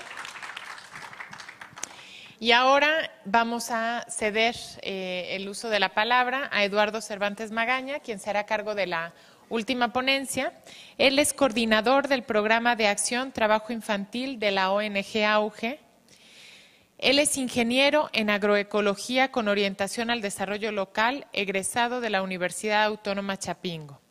Y ahora vamos a ceder el uso de la palabra a Eduardo Cervantes Magaña, quien se hará cargo de la última ponencia. Él es coordinador del Programa de Acción Trabajo Infantil de la ONG AUGE. Él es ingeniero en agroecología con orientación al desarrollo local, egresado de la Universidad Autónoma Chapingo.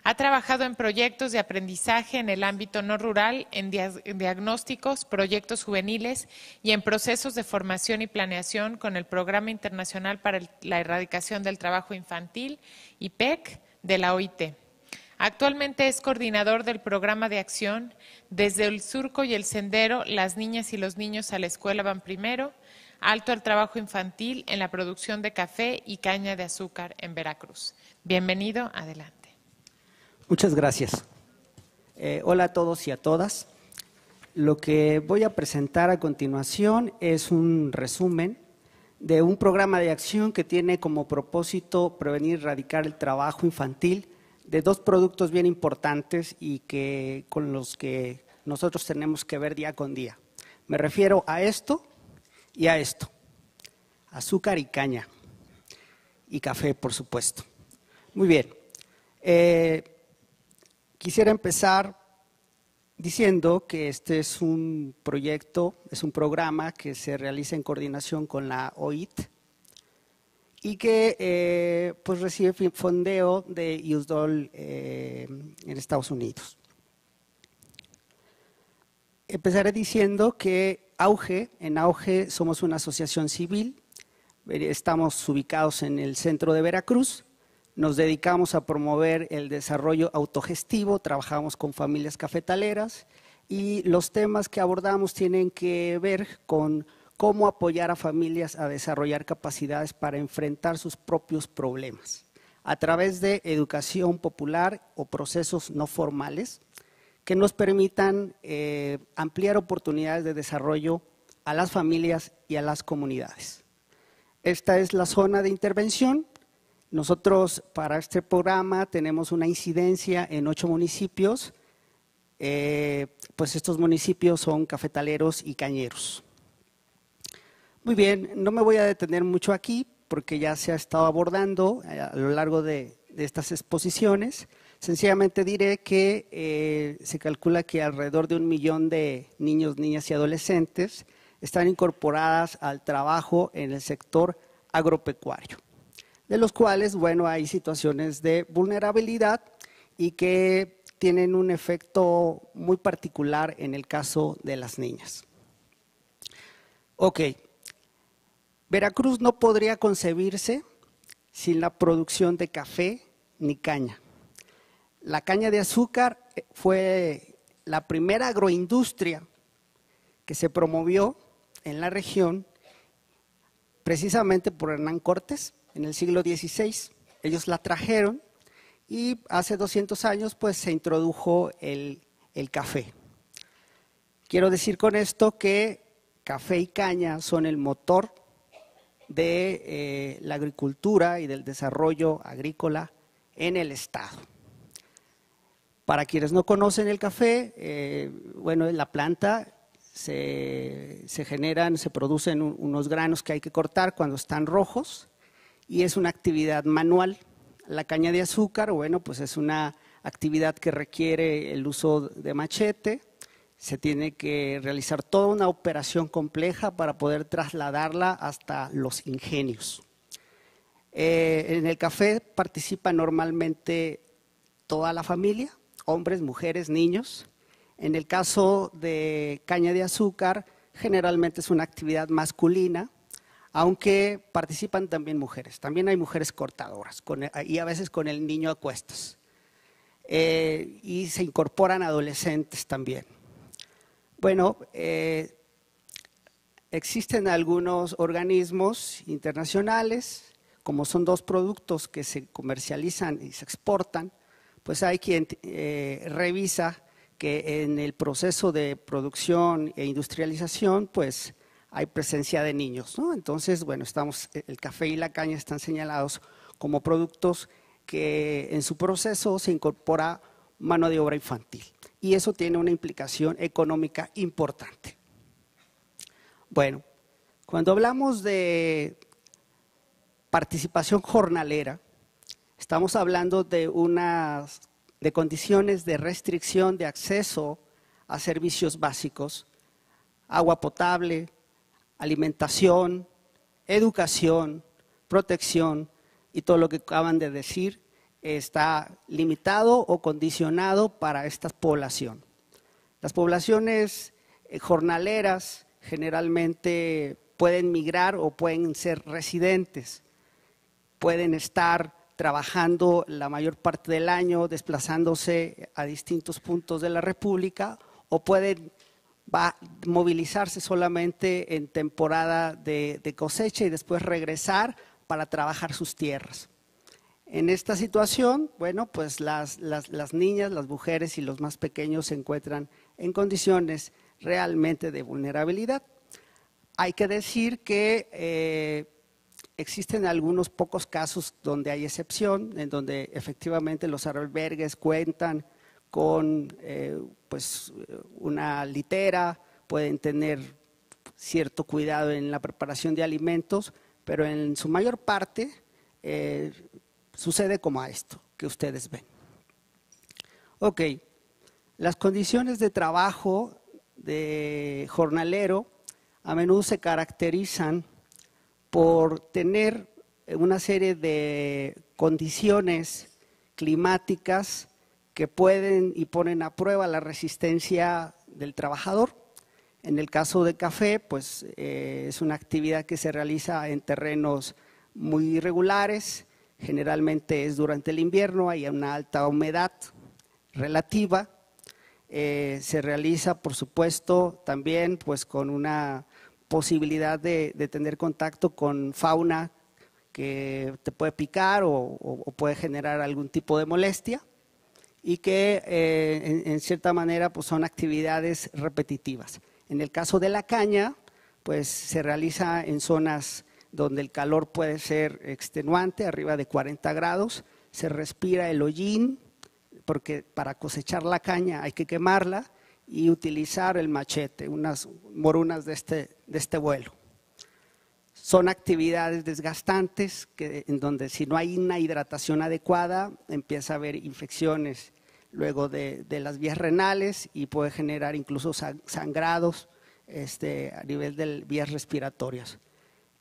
Ha trabajado en proyectos de aprendizaje en el ámbito no rural, en diagnósticos, proyectos juveniles y en procesos de formación y planeación con el Programa Internacional para la Erradicación del Trabajo Infantil, IPEC, de la OIT. Actualmente es coordinador del programa de acción Desde el Surco y el Sendero, las niñas y los niños a la escuela van primero, Alto al trabajo infantil en la producción de café y caña de azúcar en Veracruz. Bienvenido, adelante. Muchas gracias. Hola a todos y a todas. Lo que voy a presentar a continuación es un resumen de un programa de acción que tiene como propósito prevenir y erradicar el trabajo infantil de dos productos bien importantes y con los que nosotros tenemos que ver día con día. Me refiero a esto y a esto, azúcar y caña, y café, por supuesto. Muy bien, quisiera empezar diciendo que este es un proyecto, es un programa que se realiza en coordinación con la OIT, y que pues recibe fondeo de USDOL en Estados Unidos. Empezaré diciendo que en AUGE somos una asociación civil, estamos ubicados en el centro de Veracruz, nos dedicamos a promover el desarrollo autogestivo, trabajamos con familias cafetaleras y los temas que abordamos tienen que ver con cómo apoyar a familias a desarrollar capacidades para enfrentar sus propios problemas. a través de educación popular o procesos no formales que nos permitan ampliar oportunidades de desarrollo a las familias y a las comunidades. Esta es la zona de intervención. Nosotros para este programa tenemos una incidencia en 8 municipios, pues estos municipios son cafetaleros y cañeros. Muy bien, no me voy a detener mucho aquí porque ya se ha estado abordando a lo largo de estas exposiciones. Sencillamente diré que se calcula que alrededor de 1 millón de niños, niñas y adolescentes están incorporadas al trabajo en el sector agropecuario, de los cuales, bueno, hay situaciones de vulnerabilidad y que tienen un efecto muy particular en el caso de las niñas. Ok, Veracruz no podría concebirse sin la producción de café ni caña. La caña de azúcar fue la primera agroindustria que se promovió en la región precisamente por Hernán Cortés en el siglo XVI. Ellos la trajeron y hace 200 años pues se introdujo el café. Quiero decir con esto que café y caña son el motor de la agricultura y del desarrollo agrícola en el estado. Para quienes no conocen el café, bueno, en la planta se producen unos granos que hay que cortar cuando están rojos y es una actividad manual. La caña de azúcar, bueno, pues es una actividad que requiere el uso de machete, se tiene que realizar toda una operación compleja para poder trasladarla hasta los ingenios. En el café participa normalmente toda la familia, hombres, mujeres, niños. En el caso de caña de azúcar, generalmente es una actividad masculina, aunque participan también mujeres. También hay mujeres cortadoras y a veces con el niño a cuestas. Y se incorporan adolescentes también. Bueno, existen algunos organismos internacionales, como son 2 productos que se comercializan y se exportan, pues hay quien revisa que en el proceso de producción e industrialización, pues hay presencia de niños, ¿no? Entonces, bueno, el café y la caña están señalados como productos que en su proceso se incorpora mano de obra infantil. Y eso tiene una implicación económica importante. Bueno, cuando hablamos de participación jornalera, estamos hablando de condiciones de restricción de acceso a servicios básicos, agua potable, alimentación, educación, protección y todo lo que acaban de decir está limitado o condicionado para esta población. Las poblaciones jornaleras generalmente pueden migrar o pueden ser residentes, pueden estar trabajando la mayor parte del año, desplazándose a distintos puntos de la República o pueden movilizarse solamente en temporada de cosecha y después regresar para trabajar sus tierras. En esta situación, bueno, pues las niñas, las mujeres y los más pequeños se encuentran en condiciones realmente de vulnerabilidad. Hay que decir que existen algunos pocos casos donde hay excepción, en donde efectivamente los albergues cuentan con pues una litera, pueden tener cierto cuidado en la preparación de alimentos, pero en su mayor parte sucede como a esto que ustedes ven. Ok, las condiciones de trabajo de jornalero a menudo se caracterizan por tener una serie de condiciones climáticas que pueden y ponen a prueba la resistencia del trabajador. En el caso de café, pues es una actividad que se realiza en terrenos muy irregulares, generalmente es durante el invierno, hay una alta humedad relativa, se realiza por supuesto también pues con una posibilidad de tener contacto con fauna que te puede picar o puede generar algún tipo de molestia y que en cierta manera pues son actividades repetitivas. En el caso de la caña, pues se realiza en zonas donde el calor puede ser extenuante, arriba de 40 grados, se respira el hollín, porque para cosechar la caña hay que quemarla y utilizar el machete, unas morunas de este vuelo. Son actividades desgastantes en donde si no hay una hidratación adecuada empieza a haber infecciones luego de las vías renales y puede generar incluso sangrados a nivel de vías respiratorias.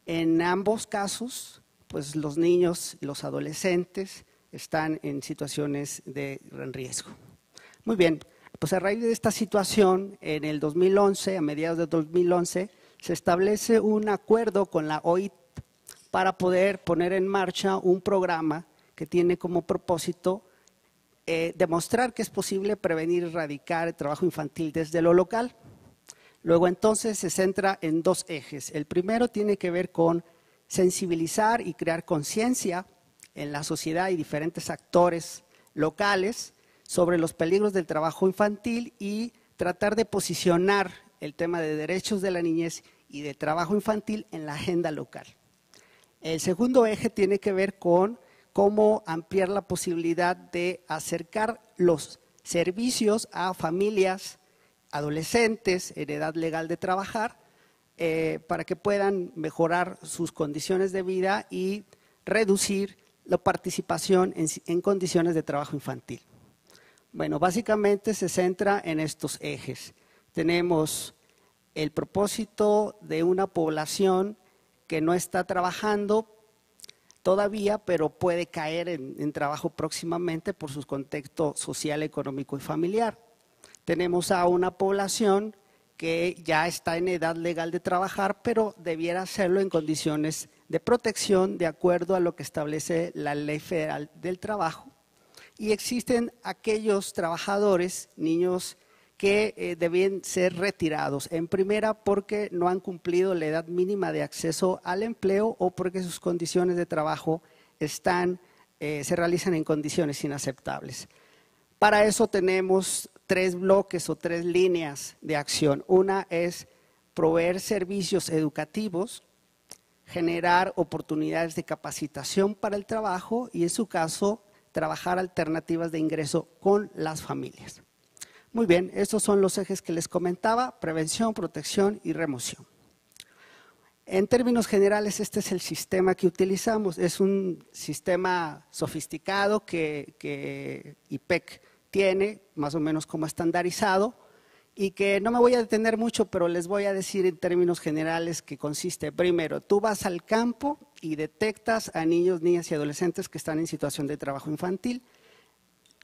En ambos casos, pues los niños y los adolescentes están en situaciones de gran riesgo. Muy bien, pues a raíz de esta situación, en el 2011, a mediados de 2011, se establece un acuerdo con la OIT para poder poner en marcha un programa que tiene como propósito demostrar que es posible prevenir y erradicar el trabajo infantil desde lo local. Luego entonces se centra en dos ejes. El primero tiene que ver con sensibilizar y crear conciencia en la sociedad y diferentes actores locales sobre los peligros del trabajo infantil y tratar de posicionar el tema de derechos de la niñez y de trabajo infantil en la agenda local. El segundo eje tiene que ver con cómo ampliar la posibilidad de acercar los servicios a familias, adolescentes en edad legal de trabajar, para que puedan mejorar sus condiciones de vida y reducir la participación en condiciones de trabajo infantil. Bueno, básicamente se centra en estos ejes. Tenemos el propósito de una población que no está trabajando todavía, pero puede caer en trabajo próximamente por su contexto social, económico y familiar. Tenemos a una población que ya está en edad legal de trabajar, pero debiera hacerlo en condiciones de protección de acuerdo a lo que establece la Ley Federal del Trabajo. Y existen aquellos trabajadores, niños, que deben ser retirados. En primera, porque no han cumplido la edad mínima de acceso al empleo o porque sus condiciones de trabajo se realizan en condiciones inaceptables. Para eso tenemos 3 bloques o 3 líneas de acción. Una es proveer servicios educativos, generar oportunidades de capacitación para el trabajo y en su caso trabajar alternativas de ingreso con las familias. Muy bien, estos son los ejes que les comentaba: prevención, protección y remoción. En términos generales, este es el sistema que utilizamos. Es un sistema sofisticado que IPEC tiene, más o menos como estandarizado, y que no me voy a detener mucho, pero les voy a decir en términos generales que consiste. Primero, tú vas al campo y detectas a niños, niñas y adolescentes que están en situación de trabajo infantil.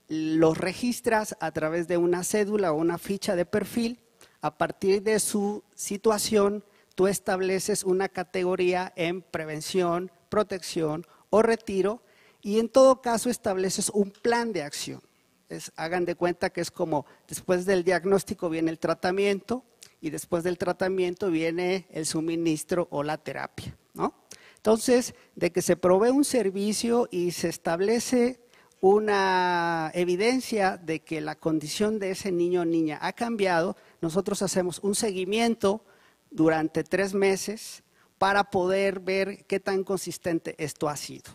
Los registras a través de una cédula o una ficha de perfil. A partir de su situación, tú estableces una categoría en prevención, protección o retiro y en todo caso estableces un plan de acción. Hagan de cuenta que es como después del diagnóstico viene el tratamiento y después del tratamiento viene el suministro o la terapia, ¿no? Entonces, de que se provee un servicio y se establece una evidencia de que la condición de ese niño o niña ha cambiado, nosotros hacemos un seguimiento durante 3 meses para poder ver qué tan consistente esto ha sido.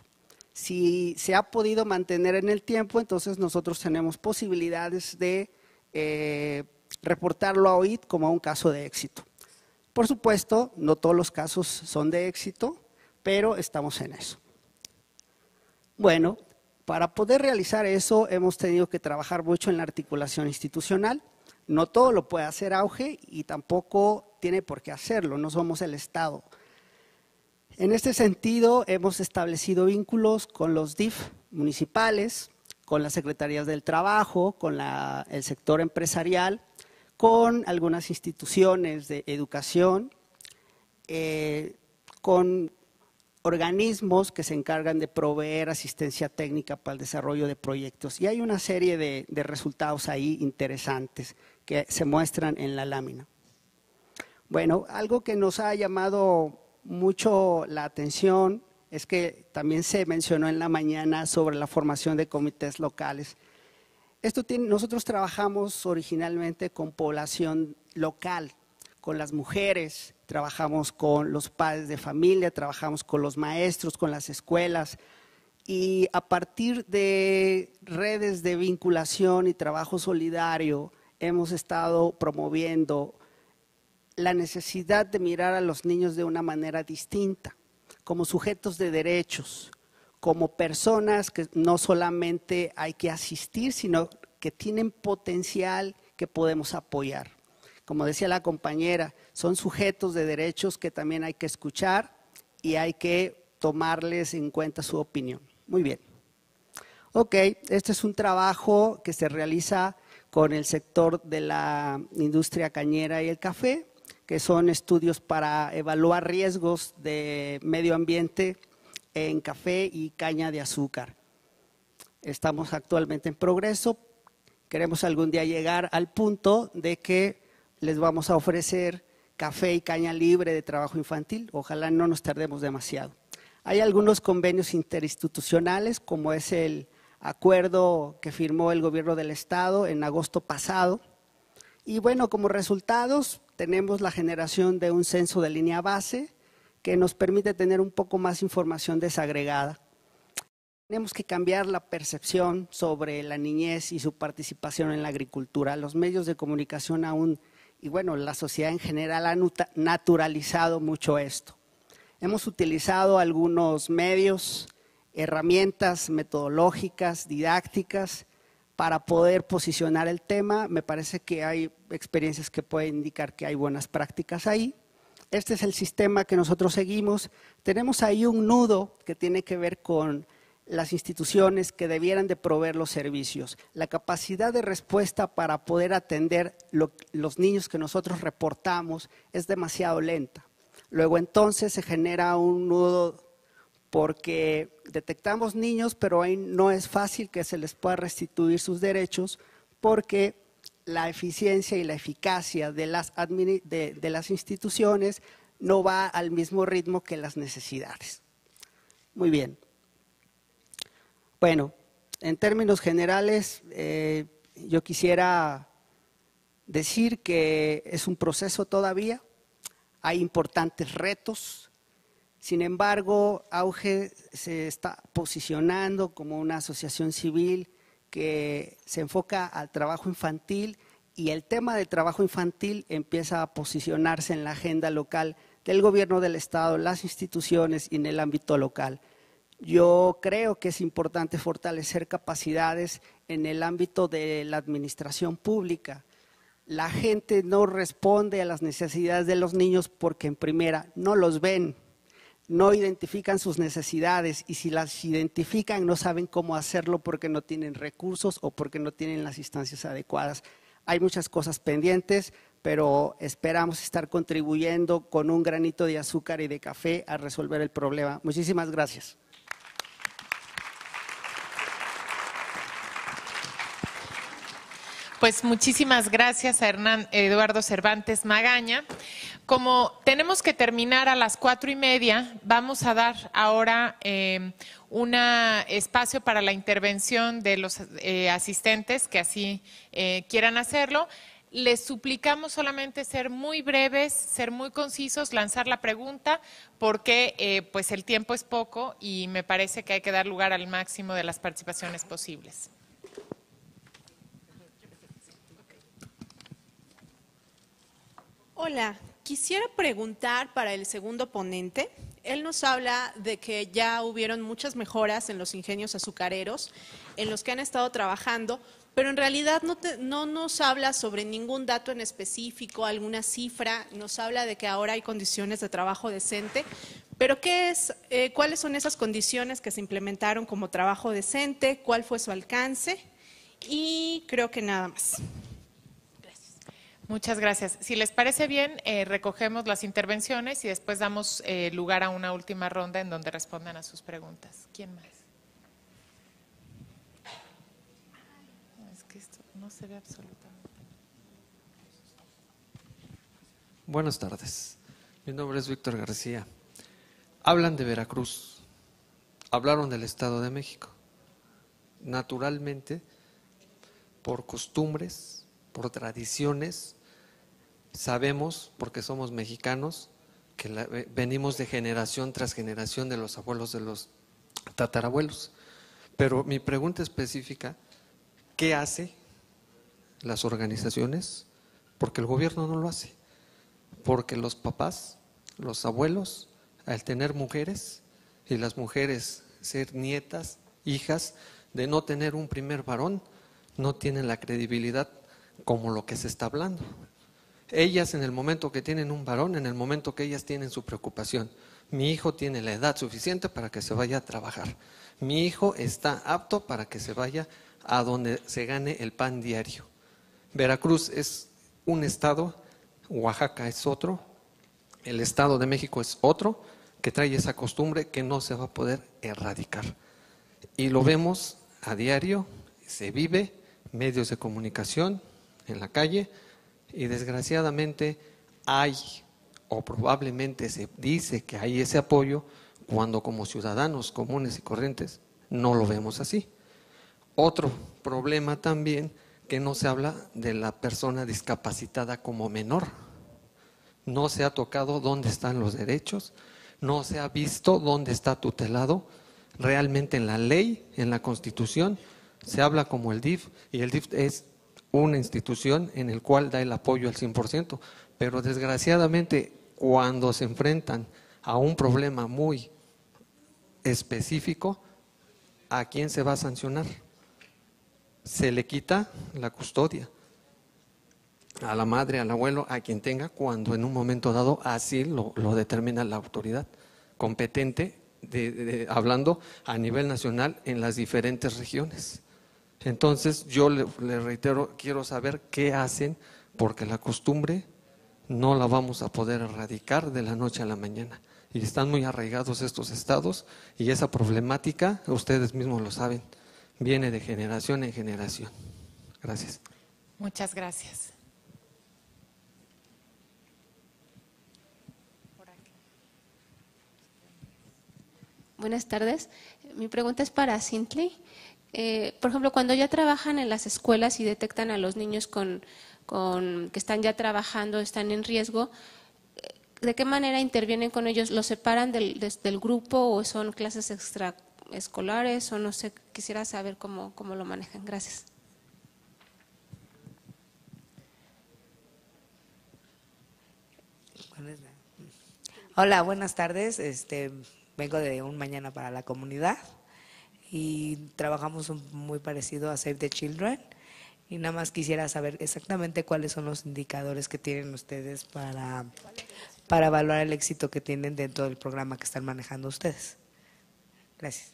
Si se ha podido mantener en el tiempo, entonces nosotros tenemos posibilidades de reportarlo a OIT como un caso de éxito. Por supuesto, no todos los casos son de éxito, pero estamos en eso. Bueno, para poder realizar eso hemos tenido que trabajar mucho en la articulación institucional. No todo lo puede hacer AUGE y tampoco tiene por qué hacerlo, no somos el Estado. En este sentido, hemos establecido vínculos con los DIF municipales, con las secretarías del trabajo, con el sector empresarial, con algunas instituciones de educación, con organismos que se encargan de proveer asistencia técnica para el desarrollo de proyectos. Y hay una serie de resultados ahí interesantes que se muestran en la lámina. Bueno, algo que nos ha llamado mucho la atención es que también se mencionó en la mañana sobre la formación de comités locales. Nosotros trabajamos originalmente con población local, con las mujeres, trabajamos con los padres de familia, trabajamos con los maestros, con las escuelas, y a partir de redes de vinculación y trabajo solidario hemos estado promoviendo la necesidad de mirar a los niños de una manera distinta, como sujetos de derechos, como personas que no solamente hay que asistir, sino que tienen potencial que podemos apoyar. Como decía la compañera, son sujetos de derechos que también hay que escuchar y hay que tomarles en cuenta su opinión. Muy bien. Ok, este es un trabajo que se realiza con el sector de la industria cañera y el café, que son estudios para evaluar riesgos de medio ambiente en café y caña de azúcar. Estamos actualmente en progreso, queremos algún día llegar al punto de que les vamos a ofrecer café y caña libre de trabajo infantil, ojalá no nos tardemos demasiado. Hay algunos convenios interinstitucionales, como es el acuerdo que firmó el gobierno del estado en agosto pasado, y bueno, como resultados tenemos la generación de un censo de línea base que nos permite tener un poco más información desagregada. Tenemos que cambiar la percepción sobre la niñez y su participación en la agricultura. Los medios de comunicación aún, y bueno, la sociedad en general ha naturalizado mucho esto. Hemos utilizado algunos medios, herramientas metodológicas, didácticas, para poder posicionar el tema. Me parece que hay experiencias que pueden indicar que hay buenas prácticas ahí. Este es el sistema que nosotros seguimos. Tenemos ahí un nudo que tiene que ver con las instituciones que debieran de proveer los servicios. La capacidad de respuesta para poder atender los niños que nosotros reportamos es demasiado lenta. Luego entonces se genera un nudo porque detectamos niños, pero ahí no es fácil que se les pueda restituir sus derechos porque la eficiencia y la eficacia de las instituciones no va al mismo ritmo que las necesidades. Muy bien. Bueno, en términos generales, yo quisiera decir que es un proceso todavía, hay importantes retos. Sin embargo, AUGE se está posicionando como una asociación civil que se enfoca al trabajo infantil y el tema del trabajo infantil empieza a posicionarse en la agenda local del gobierno del estado, las instituciones y en el ámbito local. Yo creo que es importante fortalecer capacidades en el ámbito de la administración pública. La gente no responde a las necesidades de los niños porque en primera no los ven, no identifican sus necesidades y si las identifican no saben cómo hacerlo porque no tienen recursos o porque no tienen las instancias adecuadas. Hay muchas cosas pendientes, pero esperamos estar contribuyendo con un granito de azúcar y de café a resolver el problema. Muchísimas gracias. Pues muchísimas gracias a Eduardo Cervantes Magaña. Como tenemos que terminar a las 4:30, vamos a dar ahora un espacio para la intervención de los asistentes que así quieran hacerlo. Les suplicamos solamente ser muy breves, ser muy concisos, lanzar la pregunta, porque pues el tiempo es poco y me parece que hay que dar lugar al máximo de las participaciones posibles. Hola, quisiera preguntar para el segundo ponente. Él nos habla de que ya hubieron muchas mejoras en los ingenios azucareros, en los que han estado trabajando, pero en realidad no nos habla sobre ningún dato en específico, alguna cifra, nos habla de que ahora hay condiciones de trabajo decente, pero ¿cuáles son esas condiciones que se implementaron como trabajo decente? ¿Cuál fue su alcance? Y creo que nada más. Muchas gracias. Si les parece bien, recogemos las intervenciones y después damos lugar a una última ronda en donde respondan a sus preguntas. ¿Quién más? No, es que esto no se ve absolutamente. Buenas tardes. Mi nombre es Víctor García. Hablan de Veracruz. hablaron del Estado de México. Naturalmente, por costumbres, por tradiciones, sabemos, porque somos mexicanos, que venimos de generación tras generación de los abuelos, de los tatarabuelos. Pero mi pregunta específica, ¿qué hace las organizaciones? Porque el gobierno no lo hace. Porque los papás, los abuelos, al tener mujeres, y las mujeres ser nietas, hijas, de no tener un primer varón, no tienen la credibilidad como lo que se está hablando. Ellas en el momento que tienen un varón, en el momento que ellas tienen su preocupación, mi hijo tiene la edad suficiente para que se vaya a trabajar, mi hijo está apto para que se vaya a donde se gane el pan diario. Veracruz es un estado, Oaxaca es otro, el Estado de México es otro, que trae esa costumbre que no se va a poder erradicar. Y lo vemos a diario, se vive, medios de comunicación, en la calle, y desgraciadamente hay, o probablemente se dice que hay ese apoyo, cuando como ciudadanos comunes y corrientes no lo vemos así. Otro problema también, que no se habla de la persona discapacitada como menor. No se ha tocado dónde están los derechos, no se ha visto dónde está tutelado. Realmente en la ley, en la Constitución, se habla como el DIF, y el DIF es una institución en el cual da el apoyo al 100%, pero desgraciadamente cuando se enfrentan a un problema muy específico, ¿a quién se va a sancionar? Se le quita la custodia a la madre, al abuelo, a quien tenga, cuando en un momento dado así lo determina la autoridad competente, hablando a nivel nacional en las diferentes regiones. Entonces yo le reitero, quiero saber qué hacen, porque la costumbre no la vamos a poder erradicar de la noche a la mañana. Y están muy arraigados estos estados, y esa problemática, ustedes mismos lo saben, viene de generación en generación. Gracias. Muchas gracias. Buenas tardes. Mi pregunta es para Cintley. Por ejemplo, cuando ya trabajan en las escuelas y detectan a los niños que están ya trabajando, están en riesgo, ¿de qué manera intervienen con ellos? ¿Los separan del grupo o son clases extraescolares? O no sé, quisiera saber cómo lo manejan. Gracias. Hola, buenas tardes. Vengo de Un Mañana para la Comunidad y trabajamos muy parecido a Save the Children, y nada más quisiera saber exactamente cuáles son los indicadores que tienen ustedes para evaluar el éxito que tienen dentro del programa que están manejando ustedes. Gracias.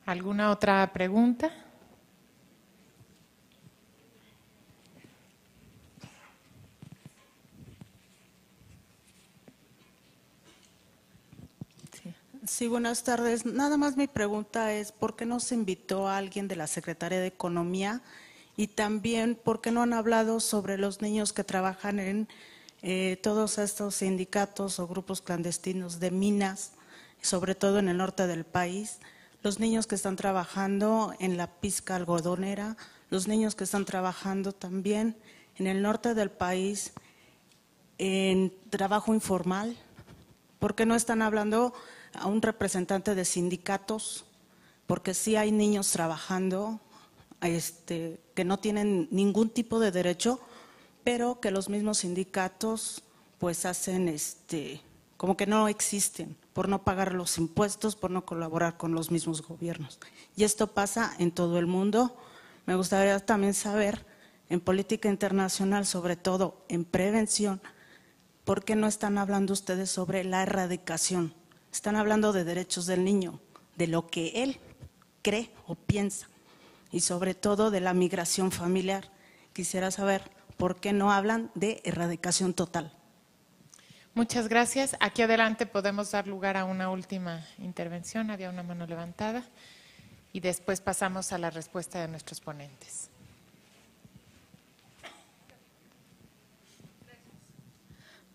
¿Alguna otra pregunta? Sí, buenas tardes. Nada más mi pregunta es, ¿por qué no se invitó a alguien de la Secretaría de Economía? Y también, ¿por qué no han hablado sobre los niños que trabajan en todos estos sindicatos o grupos clandestinos de minas, sobre todo en el norte del país? Los niños que están trabajando en la pizca algodonera, los niños que están trabajando también en el norte del país en trabajo informal. ¿Por qué no están hablando a un representante de sindicatos? Porque sí hay niños trabajando que no tienen ningún tipo de derecho, pero que los mismos sindicatos pues hacen como que no existen, por no pagar los impuestos, por no colaborar con los mismos gobiernos. Y esto pasa en todo el mundo. Me gustaría también saber, en política internacional, sobre todo en prevención, ¿por qué no están hablando ustedes sobre la erradicación? Están hablando de derechos del niño, de lo que él cree o piensa, y sobre todo de la migración familiar. Quisiera saber por qué no hablan de erradicación total. Muchas gracias. Aquí adelante podemos dar lugar a una última intervención. Había una mano levantada. Y después pasamos a la respuesta de nuestros ponentes.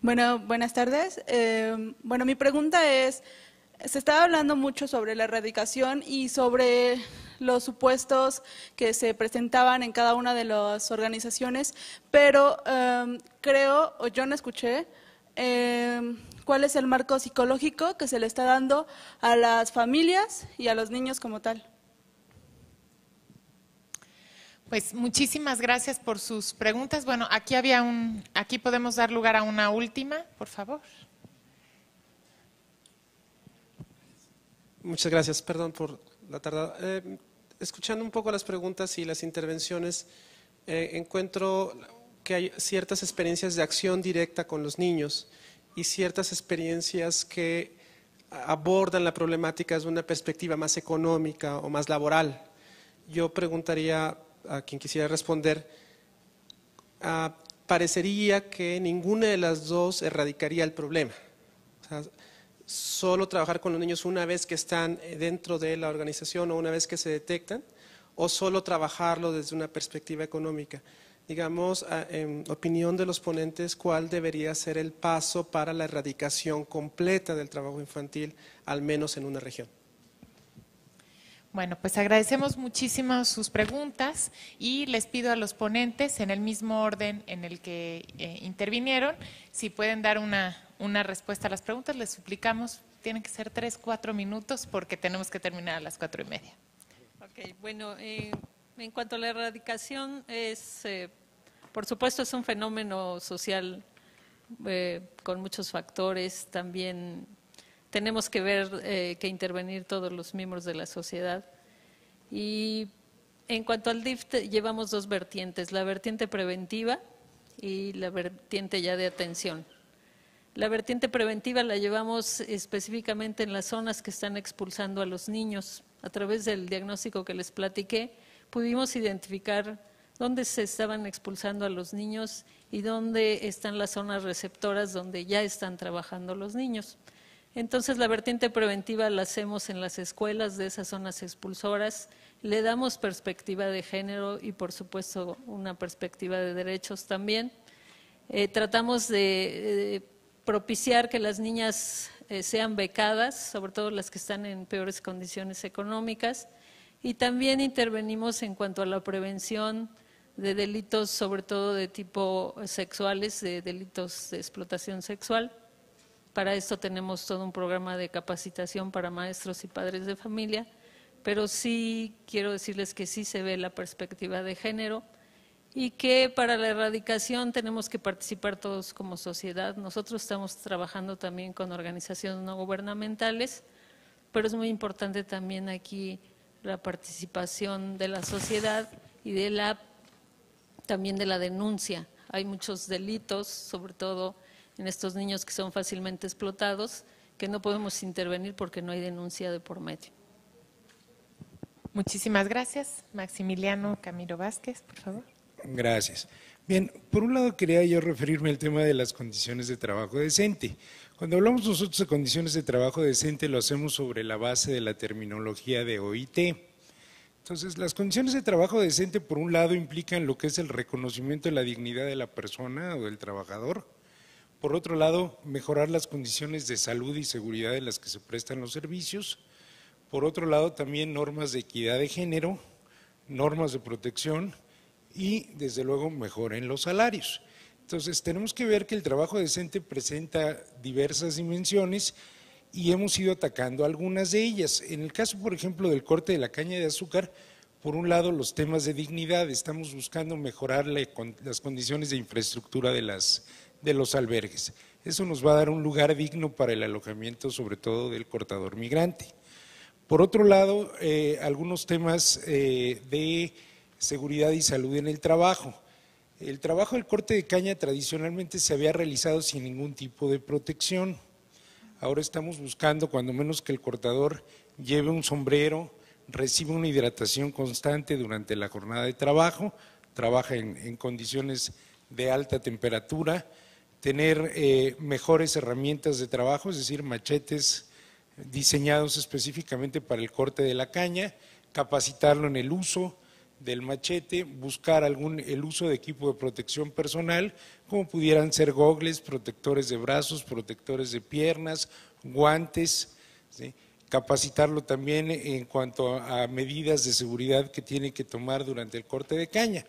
Bueno, buenas tardes. Bueno, mi pregunta es, se estaba hablando mucho sobre la erradicación y sobre los supuestos que se presentaban en cada una de las organizaciones, pero creo, o yo no escuché, cuál es el marco psicológico que se le está dando a las familias y a los niños como tal. Pues muchísimas gracias por sus preguntas. Bueno, aquí podemos dar lugar a una última, por favor. Muchas gracias, perdón por la tardada. Escuchando un poco las preguntas y las intervenciones, encuentro que hay ciertas experiencias de acción directa con los niños y ciertas experiencias que abordan la problemática desde una perspectiva más económica o más laboral. Yo preguntaría a quien quisiera responder, parecería que ninguna de las dos erradicaría el problema. O sea, solo trabajar con los niños una vez que están dentro de la organización o una vez que se detectan, o solo trabajarlo desde una perspectiva económica. Digamos, en opinión de los ponentes, ¿cuál debería ser el paso para la erradicación completa del trabajo infantil, al menos en una región? Bueno, pues agradecemos muchísimo sus preguntas y les pido a los ponentes, en el mismo orden en el que intervinieron, si pueden dar una respuesta a las preguntas, les suplicamos, tienen que ser 3-4 minutos porque tenemos que terminar a las 4:30. Ok, bueno, en cuanto a la erradicación, por supuesto es un fenómeno social con muchos factores, también tenemos que ver que intervenir todos los miembros de la sociedad. Y en cuanto al DIF, llevamos dos vertientes, la vertiente preventiva y la vertiente ya de atención. La vertiente preventiva la llevamos específicamente en las zonas que están expulsando a los niños. A través del diagnóstico que les platiqué, pudimos identificar dónde se estaban expulsando a los niños y dónde están las zonas receptoras donde ya están trabajando los niños. Entonces, la vertiente preventiva la hacemos en las escuelas de esas zonas expulsoras, le damos perspectiva de género y, por supuesto, una perspectiva de derechos también. Tratamos de propiciar que las niñas sean becadas, sobre todo las que están en peores condiciones económicas, y también intervenimos en cuanto a la prevención de delitos, sobre todo de tipo sexuales, de delitos de explotación sexual. Para esto tenemos todo un programa de capacitación para maestros y padres de familia, pero sí quiero decirles que sí se ve la perspectiva de género y que para la erradicación tenemos que participar todos como sociedad. Nosotros estamos trabajando también con organizaciones no gubernamentales, pero es muy importante también aquí la participación de la sociedad y también de la denuncia. Hay muchos delitos, sobre todo en estos niños que son fácilmente explotados, que no podemos intervenir porque no hay denuncia de por medio. Muchísimas gracias. Maximiliano Camilo Vázquez, por favor. Gracias. Bien, por un lado quería yo referirme al tema de las condiciones de trabajo decente. Cuando hablamos nosotros de condiciones de trabajo decente lo hacemos sobre la base de la terminología de OIT. Entonces, las condiciones de trabajo decente por un lado implican lo que es el reconocimiento de la dignidad de la persona o del trabajador. Por otro lado, mejorar las condiciones de salud y seguridad en las que se prestan los servicios. Por otro lado, también normas de equidad de género, normas de protección y, desde luego, mejora en los salarios. Entonces, tenemos que ver que el trabajo decente presenta diversas dimensiones y hemos ido atacando algunas de ellas. En el caso, por ejemplo, del corte de la caña de azúcar, por un lado, los temas de dignidad, estamos buscando mejorar las condiciones de infraestructura de los albergues. Eso nos va a dar un lugar digno para el alojamiento, sobre todo del cortador migrante. Por otro lado, algunos temas de seguridad y salud en el trabajo. El trabajo del corte de caña tradicionalmente se había realizado sin ningún tipo de protección. Ahora estamos buscando, cuando menos, que el cortador lleve un sombrero, reciba una hidratación constante durante la jornada de trabajo, trabaja en condiciones de alta temperatura, tener mejores herramientas de trabajo, es decir, machetes diseñados específicamente para el corte de la caña, capacitarlo en el uso, del machete, buscar el uso de equipo de protección personal, como pudieran ser gogles, protectores de brazos, protectores de piernas, guantes, ¿sí? Capacitarlo también en cuanto a medidas de seguridad que tiene que tomar durante el corte de caña.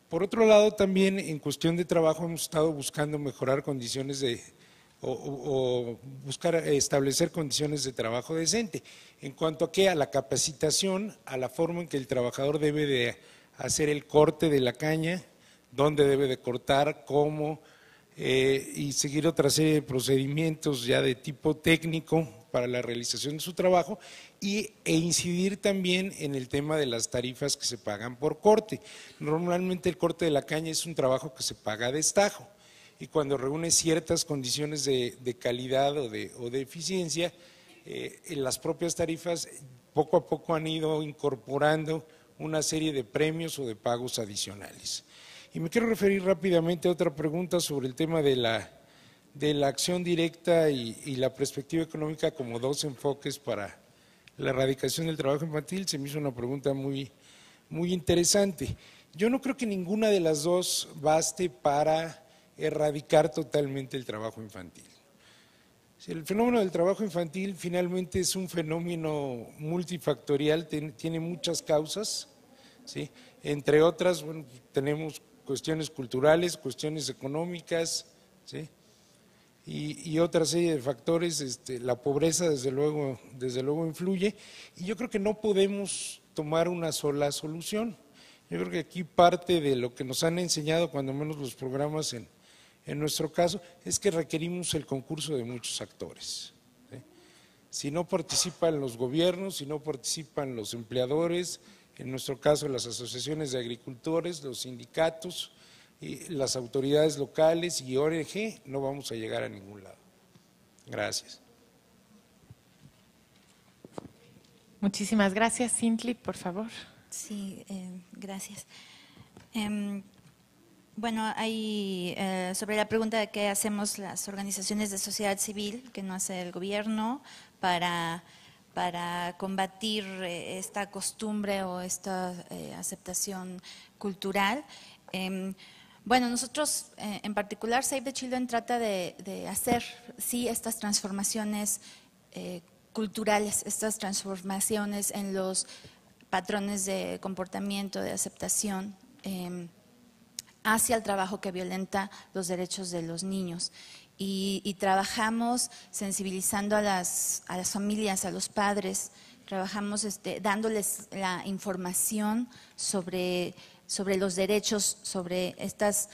Por otro lado, también en cuestión de trabajo hemos estado buscando mejorar condiciones o buscar establecer condiciones de trabajo decente. En cuanto a qué, a la capacitación, a la forma en que el trabajador debe de hacer el corte de la caña, dónde debe de cortar, cómo, y seguir otra serie de procedimientos ya de tipo técnico para la realización de su trabajo e incidir también en el tema de las tarifas que se pagan por corte. Normalmente el corte de la caña es un trabajo que se paga a destajo y cuando reúne ciertas condiciones de calidad o de eficiencia, en las propias tarifas poco a poco han ido incorporando una serie de premios o de pagos adicionales. Y me quiero referir rápidamente a otra pregunta sobre el tema de la acción directa y la perspectiva económica como dos enfoques para la erradicación del trabajo infantil. Se me hizo una pregunta muy interesante. Yo no creo que ninguna de las dos baste para erradicar totalmente el trabajo infantil. El fenómeno del trabajo infantil finalmente es un fenómeno multifactorial, tiene muchas causas, ¿sí? Entre otras, bueno, tenemos cuestiones culturales, cuestiones económicas, ¿sí? Y otra serie de factores, la pobreza desde luego influye, y yo creo que no podemos tomar una sola solución. Yo creo que aquí parte de lo que nos han enseñado, cuando menos los programas en nuestro caso, es que requerimos el concurso de muchos actores, ¿sí? Si no participan los gobiernos, si no participan los empleadores, en nuestro caso las asociaciones de agricultores, los sindicatos, y las autoridades locales y ONG, no vamos a llegar a ningún lado. Gracias. Muchísimas gracias. Cintly, por favor. Sí, gracias. Bueno, sobre la pregunta de qué hacemos las organizaciones de sociedad civil, que no hace el gobierno, para combatir esta costumbre o esta aceptación cultural. Bueno, nosotros en particular Save the Children trata de hacer, sí, estas transformaciones culturales, estas transformaciones en los patrones de comportamiento, de aceptación hacia el trabajo que violenta los derechos de los niños. Y trabajamos sensibilizando a las familias, a los padres, trabajamos dándoles la información sobre los derechos, sobre estas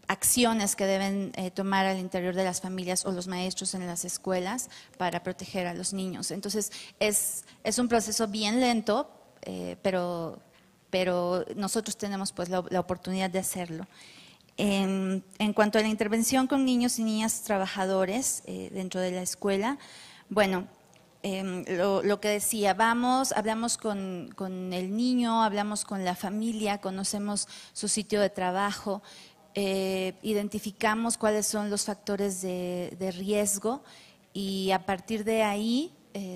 acciones que deben tomar al interior de las familias o los maestros en las escuelas para proteger a los niños. Entonces, es un proceso bien lento, pero nosotros tenemos pues la oportunidad de hacerlo. En cuanto a la intervención con niños y niñas trabajadores dentro de la escuela, bueno, lo que decía, hablamos con el niño, hablamos con la familia, conocemos su sitio de trabajo, identificamos cuáles son los factores de riesgo y a partir de ahí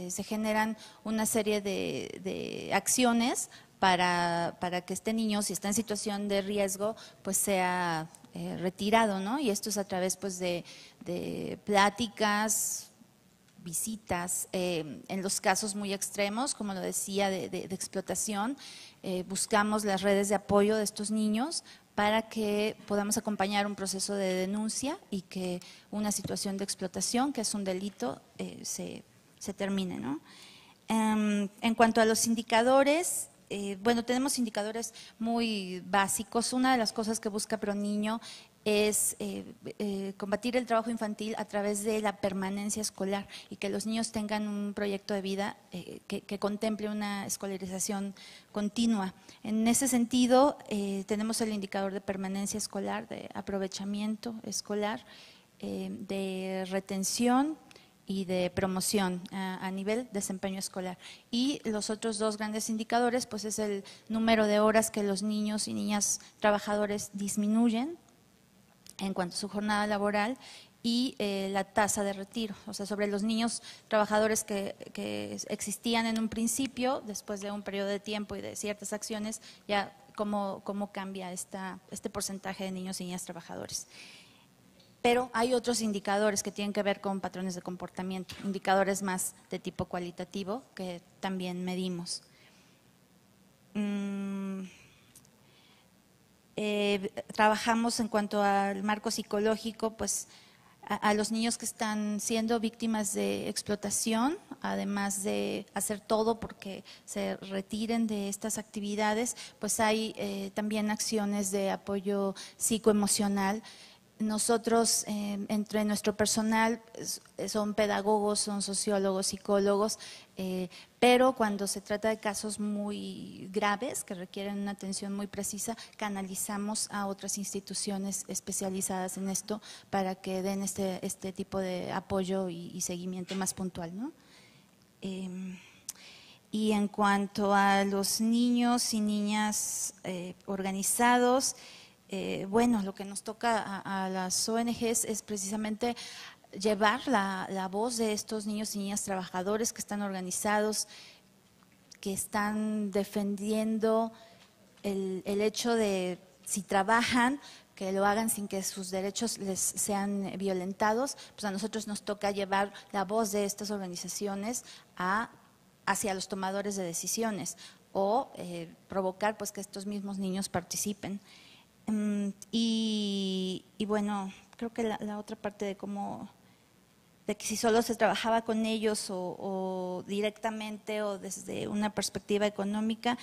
se generan una serie de acciones para que este niño, si está en situación de riesgo, pues sea retirado, ¿no? Y esto es a través pues de pláticas, visitas, en los casos muy extremos, como lo decía, de explotación, buscamos las redes de apoyo de estos niños para que podamos acompañar un proceso de denuncia y que una situación de explotación, que es un delito, se termine, ¿no? En cuanto a los indicadores, bueno, tenemos indicadores muy básicos. Una de las cosas que busca ProNiño es combatir el trabajo infantil a través de la permanencia escolar y que los niños tengan un proyecto de vida que contemple una escolarización continua. En ese sentido, tenemos el indicador de permanencia escolar, de aprovechamiento escolar, de retención y de promoción a nivel desempeño escolar. Y los otros dos grandes indicadores, pues es el número de horas que los niños y niñas trabajadores disminuyen en cuanto a su jornada laboral y la tasa de retiro, o sea, sobre los niños trabajadores que existían en un principio, después de un periodo de tiempo y de ciertas acciones, ya cómo cambia este porcentaje de niños y niñas trabajadores. Pero hay otros indicadores que tienen que ver con patrones de comportamiento, indicadores más de tipo cualitativo que también medimos. Trabajamos en cuanto al marco psicológico, pues a los niños que están siendo víctimas de explotación, además de hacer todo porque se retiren de estas actividades, pues hay también acciones de apoyo psicoemocional. Nosotros, entre nuestro personal, son pedagogos, son sociólogos, psicólogos, pero cuando se trata de casos muy graves que requieren una atención muy precisa, canalizamos a otras instituciones especializadas en esto para que den este tipo de apoyo y seguimiento más puntual, ¿no? Y en cuanto a los niños y niñas organizados, bueno, lo que nos toca a las ONGs es precisamente llevar la voz de estos niños y niñas trabajadores que están organizados, que están defendiendo el hecho de, si trabajan, que lo hagan sin que sus derechos les sean violentados. Pues a nosotros nos toca llevar la voz de estas organizaciones hacia los tomadores de decisiones o provocar pues que estos mismos niños participen. Y bueno, creo que la otra parte de que si solo se trabajaba con ellos o directamente o desde una perspectiva económica,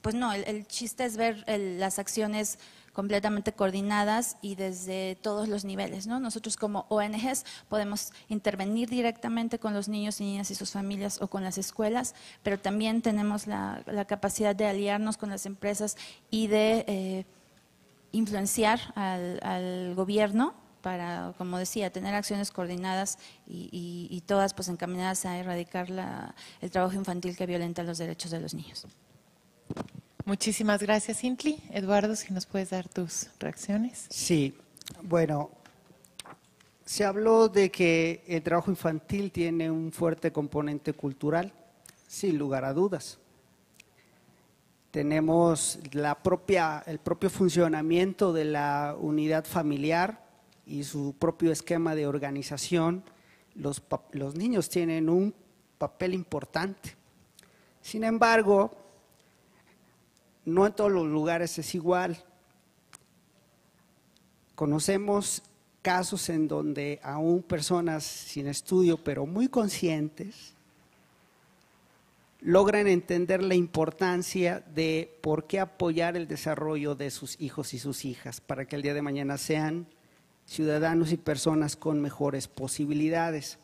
pues no, el chiste es ver las acciones completamente coordinadas y desde todos los niveles, ¿no? Nosotros como ONGs podemos intervenir directamente con los niños y niñas y sus familias o con las escuelas, pero también tenemos la capacidad de aliarnos con las empresas y de influenciar al gobierno para, como decía, tener acciones coordinadas y todas pues encaminadas a erradicar el trabajo infantil que violenta los derechos de los niños. Muchísimas gracias, Cintly. Eduardo, si nos puedes dar tus reacciones. Sí, bueno, se habló de que el trabajo infantil tiene un fuerte componente cultural, sin lugar a dudas. Tenemos el propio funcionamiento de la unidad familiar y su propio esquema de organización. Los niños tienen un papel importante. Sin embargo, no en todos los lugares es igual. Conocemos casos en donde aún personas sin estudio, pero muy conscientes, logran entender la importancia de por qué apoyar el desarrollo de sus hijos y sus hijas para que el día de mañana sean ciudadanos y personas con mejores posibilidades.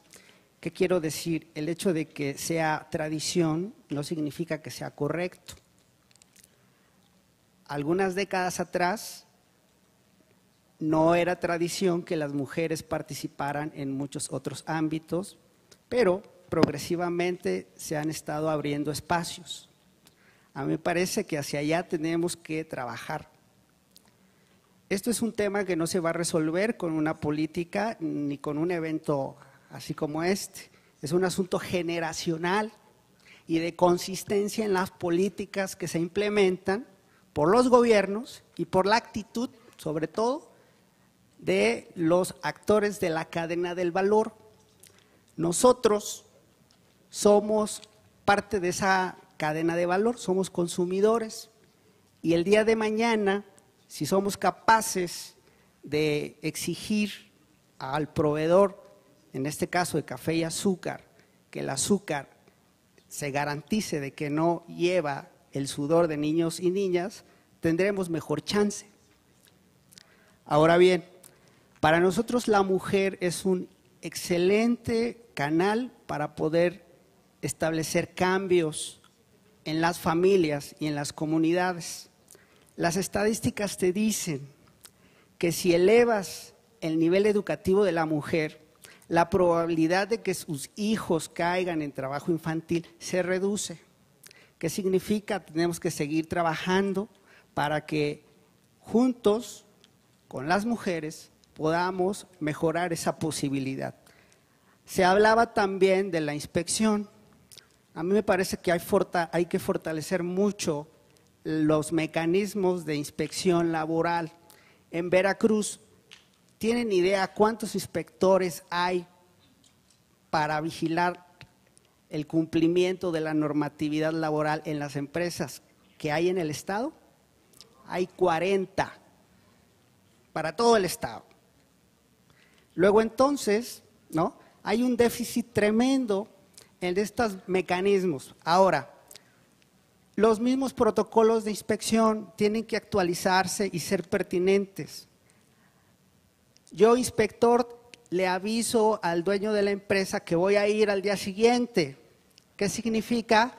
¿Qué quiero decir? El hecho de que sea tradición no significa que sea correcto. Algunas décadas atrás no era tradición que las mujeres participaran en muchos otros ámbitos, pero progresivamente se han estado abriendo espacios. A mí me parece que hacia allá tenemos que trabajar. Esto es un tema que no se va a resolver con una política ni con un evento así como este. Es un asunto generacional y de consistencia en las políticas que se implementan por los gobiernos y por la actitud, sobre todo, de los actores de la cadena del valor. Nosotros somos parte de esa cadena de valor, somos consumidores y el día de mañana, si somos capaces de exigir al proveedor, en este caso de café y azúcar, que el azúcar se garantice de que no lleva el sudor de niños y niñas, tendremos mejor chance. Ahora bien, para nosotros la mujer es un excelente canal para poder establecer cambios en las familias y en las comunidades. Las estadísticas te dicen que si elevas el nivel educativo de la mujer, la probabilidad de que sus hijos caigan en trabajo infantil se reduce. ¿Qué significa? Tenemos que seguir trabajando para que juntos con las mujeres podamos mejorar esa posibilidad. Se hablaba también de la inspección. A mí me parece que hay que fortalecer mucho los mecanismos de inspección laboral. En Veracruz, ¿tienen idea cuántos inspectores hay para vigilar el cumplimiento de la normatividad laboral en las empresas que hay en el Estado? Hay 40 para todo el Estado. Luego entonces, ¿no?, hay un déficit tremendo en estos mecanismos. Ahora, los mismos protocolos de inspección tienen que actualizarse y ser pertinentes. Yo, inspector, le aviso al dueño de la empresa que voy a ir al día siguiente. ¿Qué significa?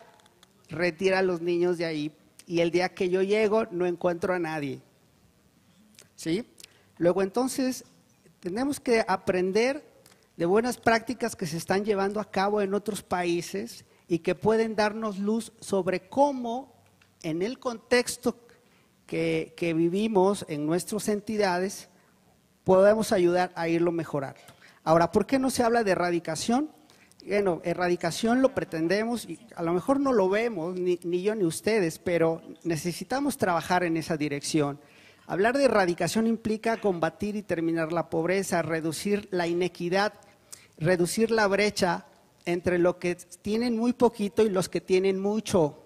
Retira a los niños de ahí y el día que yo llego no encuentro a nadie. ¿Sí? Luego entonces tenemos que aprender de buenas prácticas que se están llevando a cabo en otros países y que pueden darnos luz sobre cómo en el contexto que vivimos en nuestras entidades podemos ayudar a irlo mejorando. Ahora, ¿por qué no se habla de erradicación? Bueno, erradicación lo pretendemos y a lo mejor no lo vemos, ni yo ni ustedes, pero necesitamos trabajar en esa dirección. Hablar de erradicación implica combatir y terminar la pobreza, reducir la inequidad, reducir la brecha entre los que tienen muy poquito y los que tienen mucho.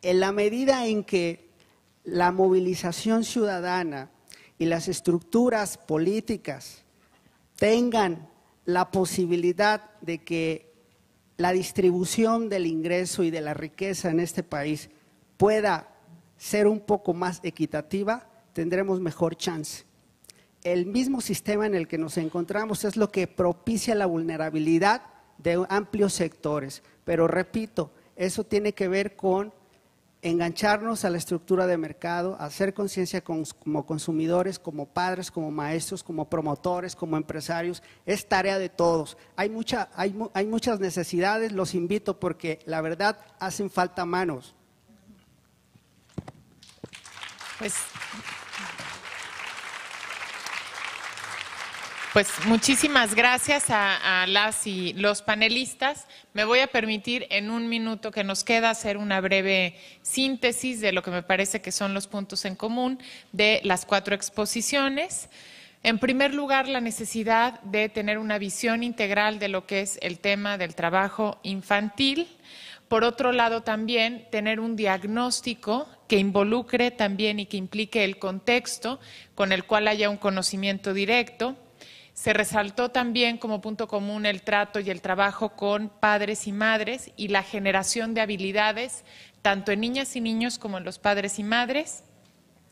En la medida en que la movilización ciudadana y las estructuras políticas tengan la posibilidad de que la distribución del ingreso y de la riqueza en este país pueda ser un poco más equitativa, tendremos mejor chance. El mismo sistema en el que nos encontramos es lo que propicia la vulnerabilidad de amplios sectores, pero repito, eso tiene que ver con engancharnos a la estructura de mercado, hacer conciencia como consumidores, como padres, como maestros, como promotores, como empresarios. Es tarea de todos. Hay muchas necesidades, los invito porque la verdad hacen falta manos. Pues muchísimas gracias a las y los panelistas. Me voy a permitir en un minuto que nos queda hacer una breve síntesis de lo que me parece que son los puntos en común de las 4 exposiciones. En primer lugar, la necesidad de tener una visión integral de lo que es el tema del trabajo infantil. Por otro lado, también tener un diagnóstico que involucre también y que implique el contexto con el cual haya un conocimiento directo. Se resaltó también como punto común el trato y el trabajo con padres y madres y la generación de habilidades, tanto en niñas y niños como en los padres y madres.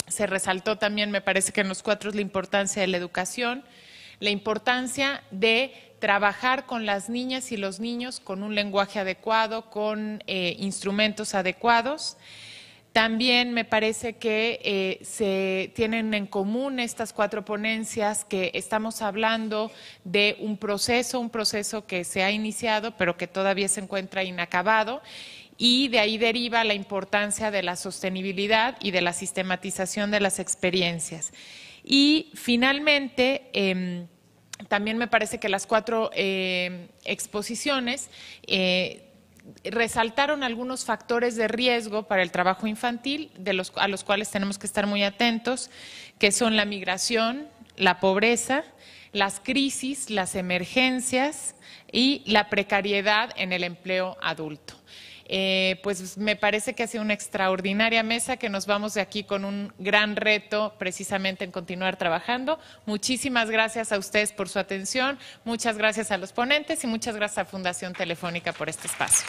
Se resaltó también, me parece que en los 4, la importancia de la educación, la importancia de trabajar con las niñas y los niños con un lenguaje adecuado, con instrumentos adecuados. También me parece que se tienen en común estas 4 ponencias, que estamos hablando de un proceso que se ha iniciado, pero que todavía se encuentra inacabado, y de ahí deriva la importancia de la sostenibilidad y de la sistematización de las experiencias. Y finalmente, también me parece que las 4 exposiciones resaltaron algunos factores de riesgo para el trabajo infantil, a los cuales tenemos que estar muy atentos, que son la migración, la pobreza, las crisis, las emergencias y la precariedad en el empleo adulto. Pues me parece que ha sido una extraordinaria mesa, que nos vamos de aquí con un gran reto precisamente en continuar trabajando. Muchísimas gracias a ustedes por su atención, muchas gracias a los ponentes y muchas gracias a Fundación Telefónica por este espacio.